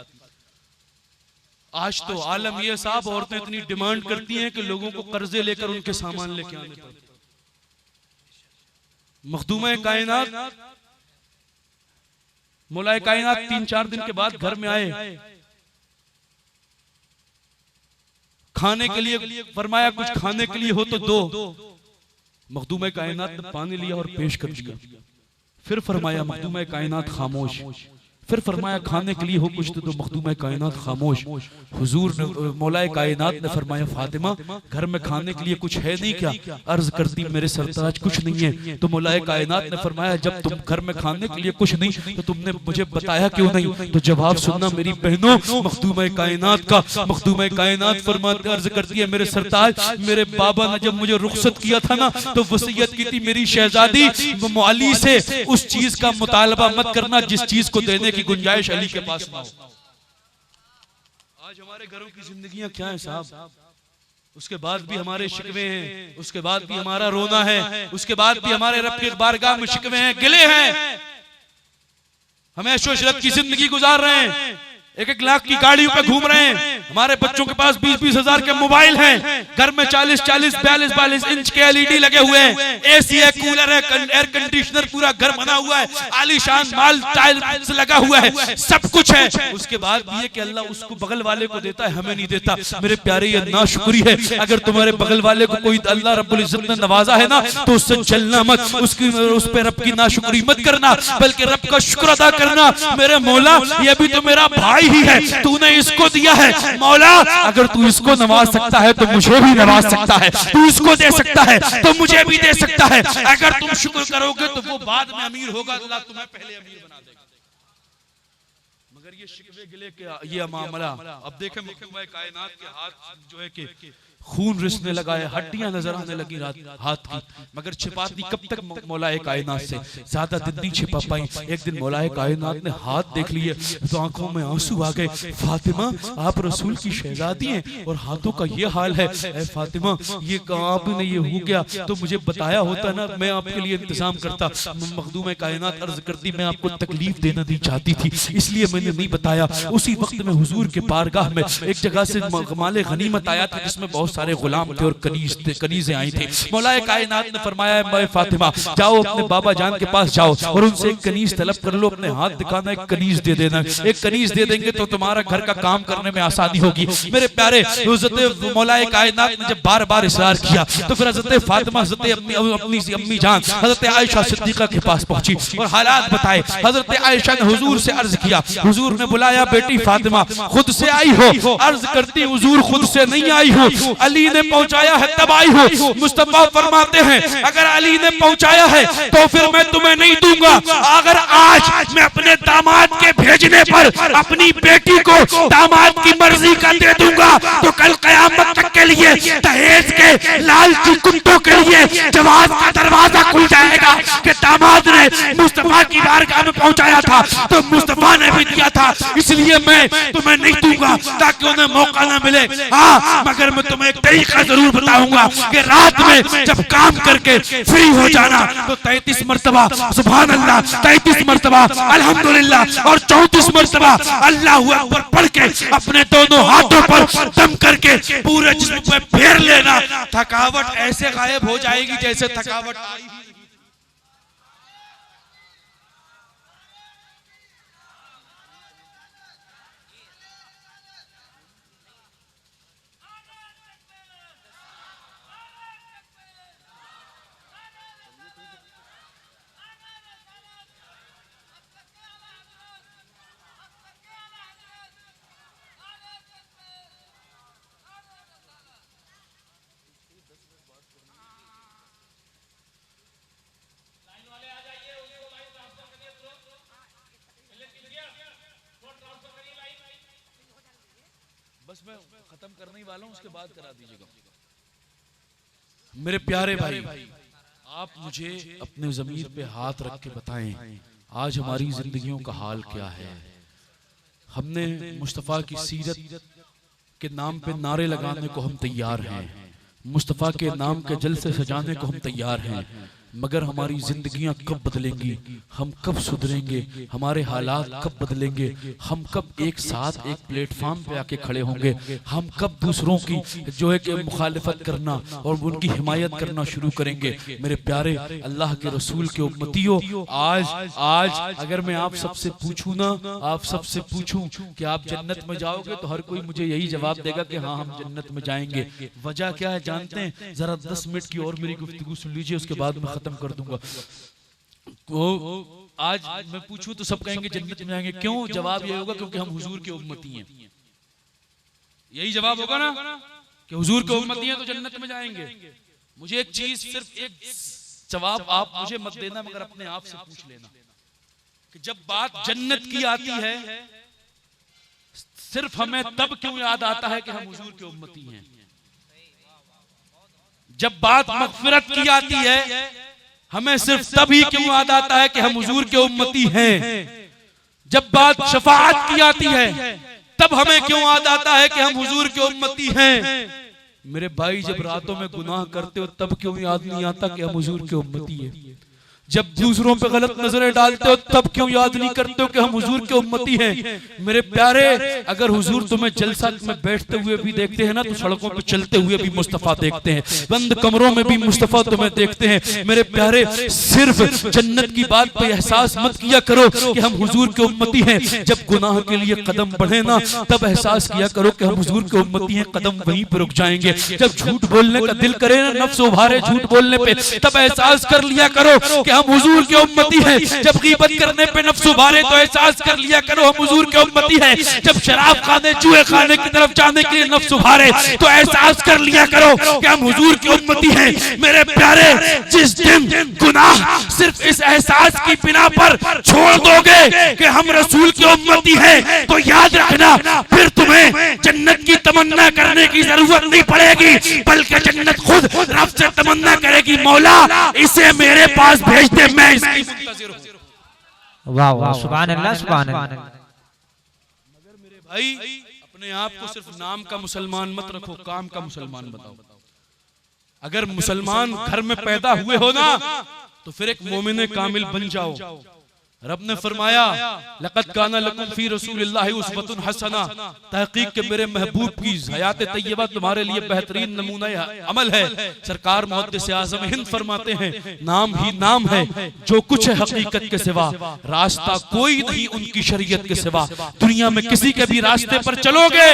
आज तो आलम ये साहब औरतें इतनी डिमांड करती हैं कि लोगों को कर्जे लेकर उनके सामान लेके आने पड़ते। मखदूम कायनात मौलाए कायनात 3-4 दिन के बाद घर में आए, खाने के लिए फरमाया कुछ खाने के लिए हो तो दो। मखदूम कायनात ने पानी लिया और पेश कर दिया। फिर फरमाया मखदूम कायनात खामोश। फिर फरमाया खाने के लिए हो कुछ तो मखदूम कायनात खामोश। हुजूर ने मौलाए कायनात ने फरमाया फातिमा घर में खाने के लिए कुछ है नहीं क्या? अर्ज करती मेरे सरताज कुछ नहीं है। तो मौलाए कायनात ने फरमाया जब तुम घर में खाने के लिए कुछ नहीं तो तुमने मुझे बताया क्यों नहीं? तो जवाब सुनना मेरी बहनों मखदूम कायनात का। मखदूम कायनात फरमाती अर्ज करती है मेरे सरताज मेरे बाबा ने जब मुझे रुखसत किया था ना तो वसीयत की थी मेरी शहजादी अली से उस चीज का मुतालबा मत करना जिस चीज को देने की गुंजाइश अली के पास ना हो। आज हमारे घरों की जिंदगियां क्या है साहब? उसके बाद भी हमारे शिकवे हैं, उसके बाद भी हमारा रोना है, उसके बाद भी हमारे रब के बारगाह में शिकवे हैं, गिले हैं। हम ऐशो इशरत की जिंदगी गुजार रहे हैं, 1-1 लाख की गाड़ियों पे घूम रहे हैं, हमारे बच्चों के पास 20-20 हजार के मोबाइल हैं, घर में 40-40, 42-42 इंच के एलईडी लगे हुए हैं, एसी है, कूलर है, एयर कंडीशनर पूरा घर बना हुआ है, आलीशान माल टाइल्स लगा हुआ है, सब कुछ है। उसके बाद भी ये कि अल्लाह उसको बगल वाले को देता है, हमें नहीं देता। मेरे प्यारे ये नाशुक्री है। अगर तुम्हारे बगल वाले को कोई अल्लाह रब्बुल इज्जत ने नवाजा है ना तो उससे चलना मत, उसकी उस पे रब की नाशुक्री मत करना, बल्कि रब का शुक्र अदा करना। मेरे मौला ये भी तो मेरा भाई ही है, तूने इसको दिया है मौला, अगर तू इसको नवाज सकता है तो मुझे भी नवाज सकता है, तू इसको दे सकता है तो मुझे भी दे सकता है। अगर तुम शुक्र करोगे तो वो बाद में अमीर होगा, अल्लाह तुम्हें पहले अमीर बना देगा। मगर ये शिकवे गिले के ये मामला अब देखें मखदूम कायनात के हाथ जो है कि खून रिसने लगा है, हड्डियां नजर आने लगी हाथ की, मगर छिपाती कब तक मौलाए कायनात से? ज्यादा दिन नहीं छिपा पाई। एक दिन मौलाए कायनात ने हाथ देख लिए तो आंखों में आंसू आ गए। फातिमा आप रसूल की शहजादी हैं और हाथों का ये हाल है। ऐ फातिमा ये आपने ये हो गया तो मुझे बताया होता ना, मैं आपके लिए इंतजाम करता। मखदूम कायनात अर्ज करती मैं आपको तकलीफ देना नहीं चाहती थी इसलिए मैंने नहीं बताया। उसी वक्त में हुजूर के बारगाह में एक जगह से माले गनीमत आया था जिसमें बहुत सारे गुलाम थे और कनीजें आई थी। मौलाए कायनात ने फरमाया फातिमा जाओ अपने बाबा जान के पास जाओ और उनसे एक कनीज तलब कर लो, अपने हाथ दिखाना, एक कनीज दे देना। एक कनीज दे देंगे तो तुम्हारा घर का काम करने में आसानी होगी। मेरे प्यारे हज़रत मौलाए कायनात ने जब बार-बार इसरार किया तो फिर हज़रत फातिमा अपनी अम्मी जान हज़रत आयशा सिद्दीक़ा के पास पहुंची और हालात बताए। हज़रत आयशा ने हुजूर से अर्ज किया, हुजूर ने बुलाया बेटी फातिमा खुद से आई हो? अर्ज करती हुजूर खुद से नहीं आई हो, अली ने पहुंचाया है तब आई हो। मुस्तफा फरमाते हैं अगर अली ने पहुंचाया है तो फिर मैं तुम्हें नहीं दूंगा। अगर आज मैं अपने दामाद के भेजने पर अपनी बेटी को दामाद की मर्जी का दे दूंगा तो कल कयामत तक के लिए दहेज के लालची कुत्तों के लिए जवाब का दरवाजा खुल जाएगा कि दामाद ने मुस्तफा की बारगाह में पहुंचाया था तो मुस्तफा ने भी दिया था, इसलिए मैं तुम्हें नहीं दूंगा ताकि उन्हें मौका ना मिले। हाँ, मगर मैं तुम्हें एक तरीका जरूर बताऊंगा कि रात में जब काम करके फ्री हो जाना तो 33 मर्तबा सुभान अल्लाह, 33 मर्तबा अल्हम्दुलिल्लाह और 34 मर्तबा अल्लाहू अकबर पढ़ के अपने दोनों हाथों पर दम करके पूरे जिस्म पे फेर लेना। थकावट ऐसे गायब हो जाएगी जैसे थकावट आई। बस मैं खत्म करने ही वाला हूं, उसके बाद करा दीजिएगा। मेरे प्यारे भाई, आप मुझे अपने ज़मीर पे हाथ रख के बताएं आज हमारी जिंदगियों का हाल क्या है। हमने मुस्तफ़ा की सीरत के नाम पे नारे लगाने को हम तैयार हैं, मुस्तफ़ा के नाम के जलसे सजाने को हम तैयार हैं, मगर हमारी जिंदगियां कब बदलेंगी, हम कब सुधरेंगे, हमारे हालात कब बदलेंगे, हम कब एक साथ एक प्लेटफॉर्म पे आके खड़े होंगे, हम कब दूसरों की जो है कि मुखालिफत करना और उनकी हिमायत करना शुरू करेंगे। मेरे प्यारे अल्लाह के रसूल के उम्मतियों, आज अगर मैं आप सबसे पूछूं ना, आप सबसे पूछूं कि आप जन्नत में जाओगे तो हर कोई मुझे यही जवाब देगा कि हाँ हम जन्नत में जाएंगे। वजह क्या है जानते हैं? जरा 10 मिनट की और मेरी गुफ्तगू सुन लीजिए, उसके बाद मैं खत्म कर दूंगा। आज मैं पूछूं तो सब कहेंगे जन्नत में जाएंगे। क्यों? जवाब ये होगा क्योंकि हम हुजूर के उम्मती हैं। यही जवाब होगा ना कि हुजूर के उम्मती हैं तो जन्नत में जाएंगे। मुझे एक चीज, सिर्फ एक जवाब आप मुझे मत देना, मगर अपने आप से पूछ लेना कि जब बात जन्नत की आती है सिर्फ हमें तब क्यों याद आता है कि हम हुजूर के उम्मती हैं? जब बात मग़फ़िरत की आती है हमें सिर्फ तभी क्यों याद आता है कि हम हुजूर के उम्मती हैं? जब बात शफाअत की आती है तब हमें क्यों याद आता है कि हम हुजूर के उम्मती हैं? मेरे भाई, जब रातों में गुनाह करते हो तब क्यों याद नहीं आता कि हम हुजूर के उम्मती हैं? जब दूसरों पे गलत नजरें डालते हो तब क्यों याद नहीं करते हो कि हम हुजूर के उम्मती हैं? मेरे प्यारे, अगर हुजूर तुम्हें जलसा में बैठते हुए भी देखते हैं ना तो सड़कों पे चलते हुए भी मुस्तफा देखते हैं, बंद कमरों में भी मुस्तफा तुम्हें देखते हैं। मेरे प्यारे, सिर्फ जन्नत की बात पे एहसास मत किया करो कि हम हुजूर के उम्मती हैं। जब गुनाह के लिए कदम बढ़े ना तब एहसास किया करो कि हम हुजूर के उम्मती हैं, कदम वहीं पे रुक जाएंगे। जब झूठ बोलने का दिल करे ना, नफ्स उभारे झूठ बोलने पे, तब एहसास कर लिया करो कि हम हुजूर के उम्मती हैं। जब गीबत करने पे नफ्स उभारे तो एहसास कर लिया करो हम हुजूर के उम्मती हैं। जब शराब खाने जुए खाने की तरफ जाने के लिए नफ्स उभारे तो एहसास कर लिया करो कि हम हुजूर के उम्मती हैं। मेरे प्यारे, जिस दिन गुनाह सिर्फ इस एहसास की बिना पर छोड़ दोगे कि हम रसूल के उम्मती हैं तो याद रखना फिर तुम्हें जन्नत की तमन्ना करने की जरूरत नहीं पड़ेगी, बल्कि जन्नत खुद रब से तमन्ना करेगी, मौला इसे मेरे पास भेज दे, मैं इसकी मुंतज़िर हूं। वाह वाह, सुभान अल्लाह, सुभान अल्लाह। मगर मेरे भाई, अपने आप को सिर्फ नाम का मुसलमान मत रखो, काम का मुसलमान बताओ। अगर मुसलमान घर में पैदा हुए हो ना तो फिर एक मोमिन कामिल बन जाओ। रब ने फरमाया लक़द काना लकुम फी रसूलिल्लाहि उस्वतुन हसना, तहकीक के मेरे महबूब की हयात तय्यबा तुम्हारे लिए बेहतरीन नमूना अमल है। सरकार मुहद्दिस आज़म हिंद फरमाते हैं नाम ही नाम है, जो कुछ है हकीकत के सिवा, रास्ता कोई नहीं उनकी शरीयत के सिवा। दुनिया में किसी के भी रास्ते पर चलोगे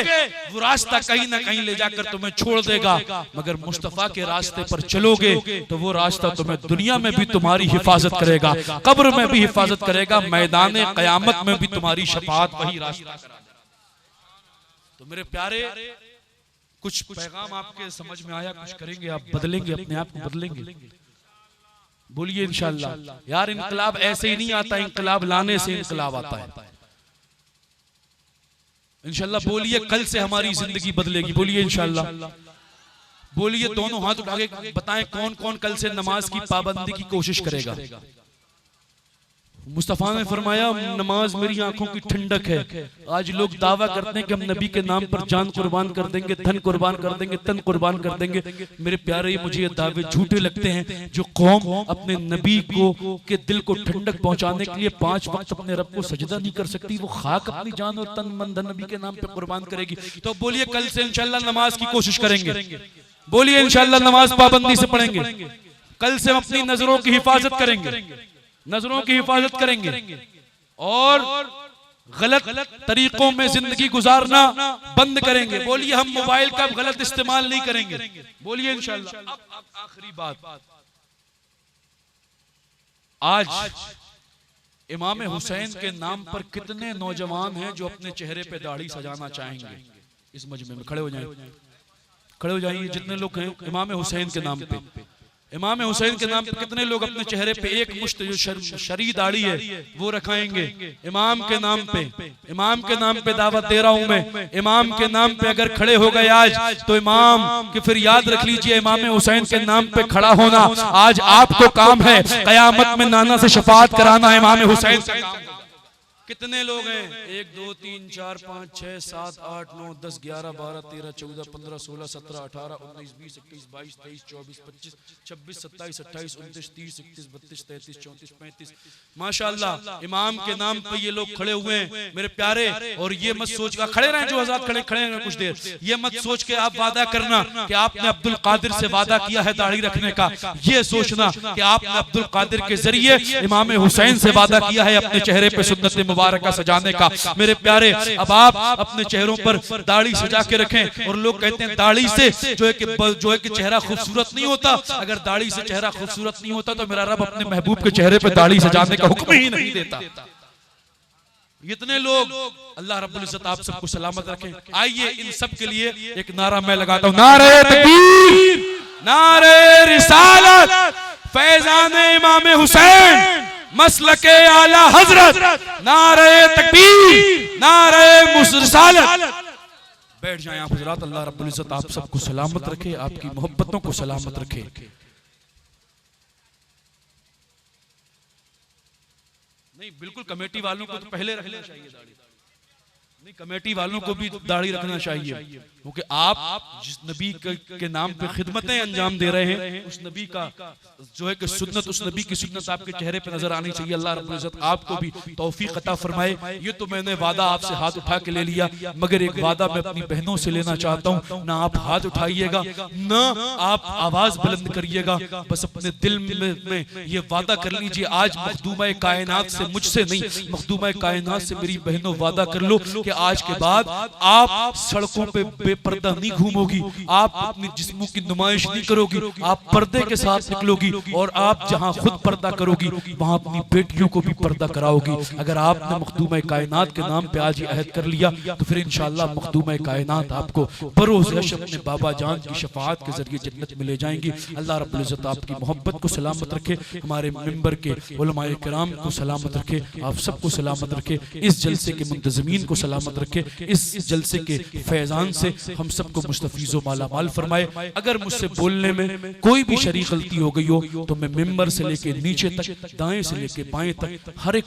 वो रास्ता कहीं ना कहीं ले जाकर तुम्हें छोड़ देगा, मगर मुस्तफा के रास्ते पर चलोगे तो वो रास्ता तुम्हें दुनिया में भी तुम्हारी हिफाजत करेगा, कब्र में भी हिफाजत करेगा, मैदान कयामत में भी तुम्हारी शफाअत वही रास्ता करा देगा। तो मेरे प्यारे, कुछ पैगाम आपके समझ में आया, कुछ करेंगे आप, बदलेंगे, अपने आप को बदलेंगे? बोलिए इंशाअल्लाह। यार इनकलाब ऐसे ही नहीं आता, इनकलाब लाने से इनकलाब आता है इंशाअल्लाह। बोलिए कल से हमारी जिंदगी बदलेगी, बोलिए इंशाअल्लाह। बोलिए दोनों हाथ उठा के बताएं कौन कौन कल से नमाज की पाबंदी की कोशिश करेगा। मुस्तफा ने फरमाया नमाज मेरी आंखों की ठंडक है। आज लोग दावा करते हैं कि हम नबी के नाम पर जान कुर्बान कर देंगे, धन कुर्बान कर देंगे, तन कुर्बान कर देंगे। मेरे प्यारे मुझे ये दावे झूठे लगते हैं। जो कौम अपने नबी को के दिल को ठंडक पहुंचाने के लिए 5 वक्त अपने रब को सजदा नहीं कर सकती, वो खाक अपनी जान और तन मन धन नबी के नाम पे कुर्बान करेगी। तो बोलिए कल से इंशाअल्लाह नमाज की कोशिश करेंगे। बोलिए इंशाअल्लाह नमाज पाबंदी से पढ़ेंगे। कल से हम अपनी नजरों की हिफाजत करेंगे, नजरों की हिफाजत करेंगे और गलत तरीकों में जिंदगी गुजारना बंद करेंगे। बोलिए हम मोबाइल का गलत इस्तेमाल नहीं करेंगे, बोलिए इंशाअल्लाह। अब आखिरी बात, आज इमाम हुसैन के नाम पर कितने नौजवान हैं जो अपने चेहरे पे दाढ़ी सजाना चाहेंगे? इस मजमे में खड़े हो जाएं, खड़े हो जाइए जितने लोग हैं। इमाम हुसैन के नाम पे, इमाम हुसैन के नाम पे कितने लोग अपने चेहरे पे एक मुश्त जो शरी दाढ़ी है वो रखाएंगे इमाम के नाम पे? इमाम के नाम पे दावत दे रहा हूं मैं। इमाम के नाम पे अगर खड़े हो गए आज तो इमाम के फिर याद रख लीजिए इमाम हुसैन के नाम पे खड़ा होना आज आपको काम है। कयामत में नाना से शफाअत कराना इमाम हुसैन का काम। कितने लोग हैं? 1 2 3 4 5 6 7 8 9 10 11 12 13 14 15 16 17 18 19 20 21 22 23 24 25 26 27 28 29 30 31 32 33 34 35 माशाअल्लाह इमाम के नाम पे ये लोग खड़े हुए हैं मेरे प्यारे। और ये मत सोच कर खड़े रहें, जो आजाद खड़े हैं कुछ देर, ये मत सोच के आप वादा करना कि आपने अब्दुल कादिर से वादा किया है दाढ़ी रखने का। ये सोचना कि आपने अब्दुल कादिर के जरिए इमाम हुसैन से वादा किया है अपने चेहरे पे सुन्नत मुबारक सजाने का। मेरे प्यारे अब आप अपने चेहरों पर दाढ़ी सजा के रखें। और लोग कहते हैं दाढ़ी से जो है कि चेहरा खूबसूरत नहीं होता। अगर दाढ़ी से चेहरा खूबसूरत नहीं होता तो मेरा रब अपने महबूब के चेहरे पे दाढ़ी सजाने का हुक्म ही नहीं देता। इतने लोग, अल्लाह रब्बुल इज्जत आप सबको सलामत रखें। आइए इन सब के लिए एक नारा मैं लगाता हूं, नारे तकबीर, नारे रिसालत, फैजान इमाम हुसैन, मसलके आला हजरत, नारे तकबीर, नारे रिसालत। बैठ जाएं आप हजरात। अल्लाह रब्बुल इज्जत आप सबको सलामत रखे, आपकी मोहब्बतों को सलामत रखे। नहीं बिल्कुल कमेटी वालों को तो पहले रखना चाहिए दाढ़ी, नहीं कमेटी वालों को भी दाढ़ी रखना चाहिए, क्योंकि आप जिस नबी के नाम पे खिदमतें अंजाम दे रहे हैं उस नबी का जो है कि सुन्नत, उस नबी की सुन्नत आपके चेहरे पे नजर आनी चाहिए। अल्लाह रब्बुल इज्जत आपको भी तौफीक अता फरमाए। ये तो मैंने वादा आपसे हाथ उठा के ले लिया, मगर एक वादा मैं अपनी बहनों से लेना चाहता हूँ। ना आप हाथ उठाइएगा, ना आप आवाज बुलंद करिएगा, बस अपने दिल में ये वादा कर लीजिए। आज मखदूमा कायनात से, मुझसे नहीं, मखदूमा कायनात से मेरी बहनों वादा कर लो कि आज के बाद आप सड़कों पे बेपर्दा नहीं घूमोगी, आप अपने जिस्मों की नुमाइश नहीं करोगी, आप पर्दे के साथ निकलोगी और आप जहां खुद पर्दा करोगी वहां अपनी बेटियों को भी पर्दा कराओगी। अगर आपने मखदूमा कायनात के नाम पे आज ये अहद कर लिया तो फिर इंशाअल्लाह मखदूमा कायनात आपको बरोज़ अपने बाबा जान की शफाअत के जरिए जन्नत में ले जाएंगी। अल्लाह रब्बुल इज्जत आपकी मोहब्बत को सलामत रखे, हमारे मिंबर के उलमाए किराम को सलामत रखे, आप सबको सलामत रखे, इस जलसे के मुंतज़मीन को सलामत रखे, इस जलसे के फैजान से हम सबको मुस्तफीज़ो मालामाल फरमाए। अगर मुझसे बोलने में कोई भी शरीक गलती हो गई हो तो मैं मिंबर से लेके नीचे तक, दाएं से लेके बाएं तक हर एक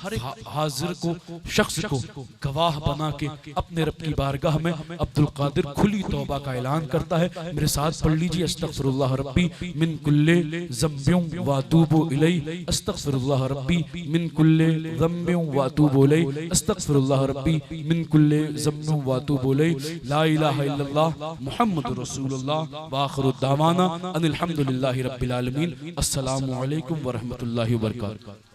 हाजिर को, शख्स को गवाह बना के अपने रब की बारगाह में अब्दुल कादिर खुली तौबा का ऐलान करता है। मेरे साथ पढ़ लीजिए, अस्तगफिरुल्लाह रब्बी मिन कुल्ले ज़म्बिन व अतूबु इलैहि, अस्तगफिरुल्लाह रब्बी मिन कुल्ले ज़म्बिन व अतूबु इलैहि, अस्तगफिरुल्लाह रब्बी मिन कुल्ले ज़म्बिन व अतूबु इलैहि, ला इलाहा इल्लल्लाह मुहम्मदुर रसूलुल्लाह व आखिरु दावाना अनिल हम्दुलिल्लाहि रब्बिल आलमीन। अस्सलामु अलैकुम व रहमतुल्लाहि व बरकातुहू।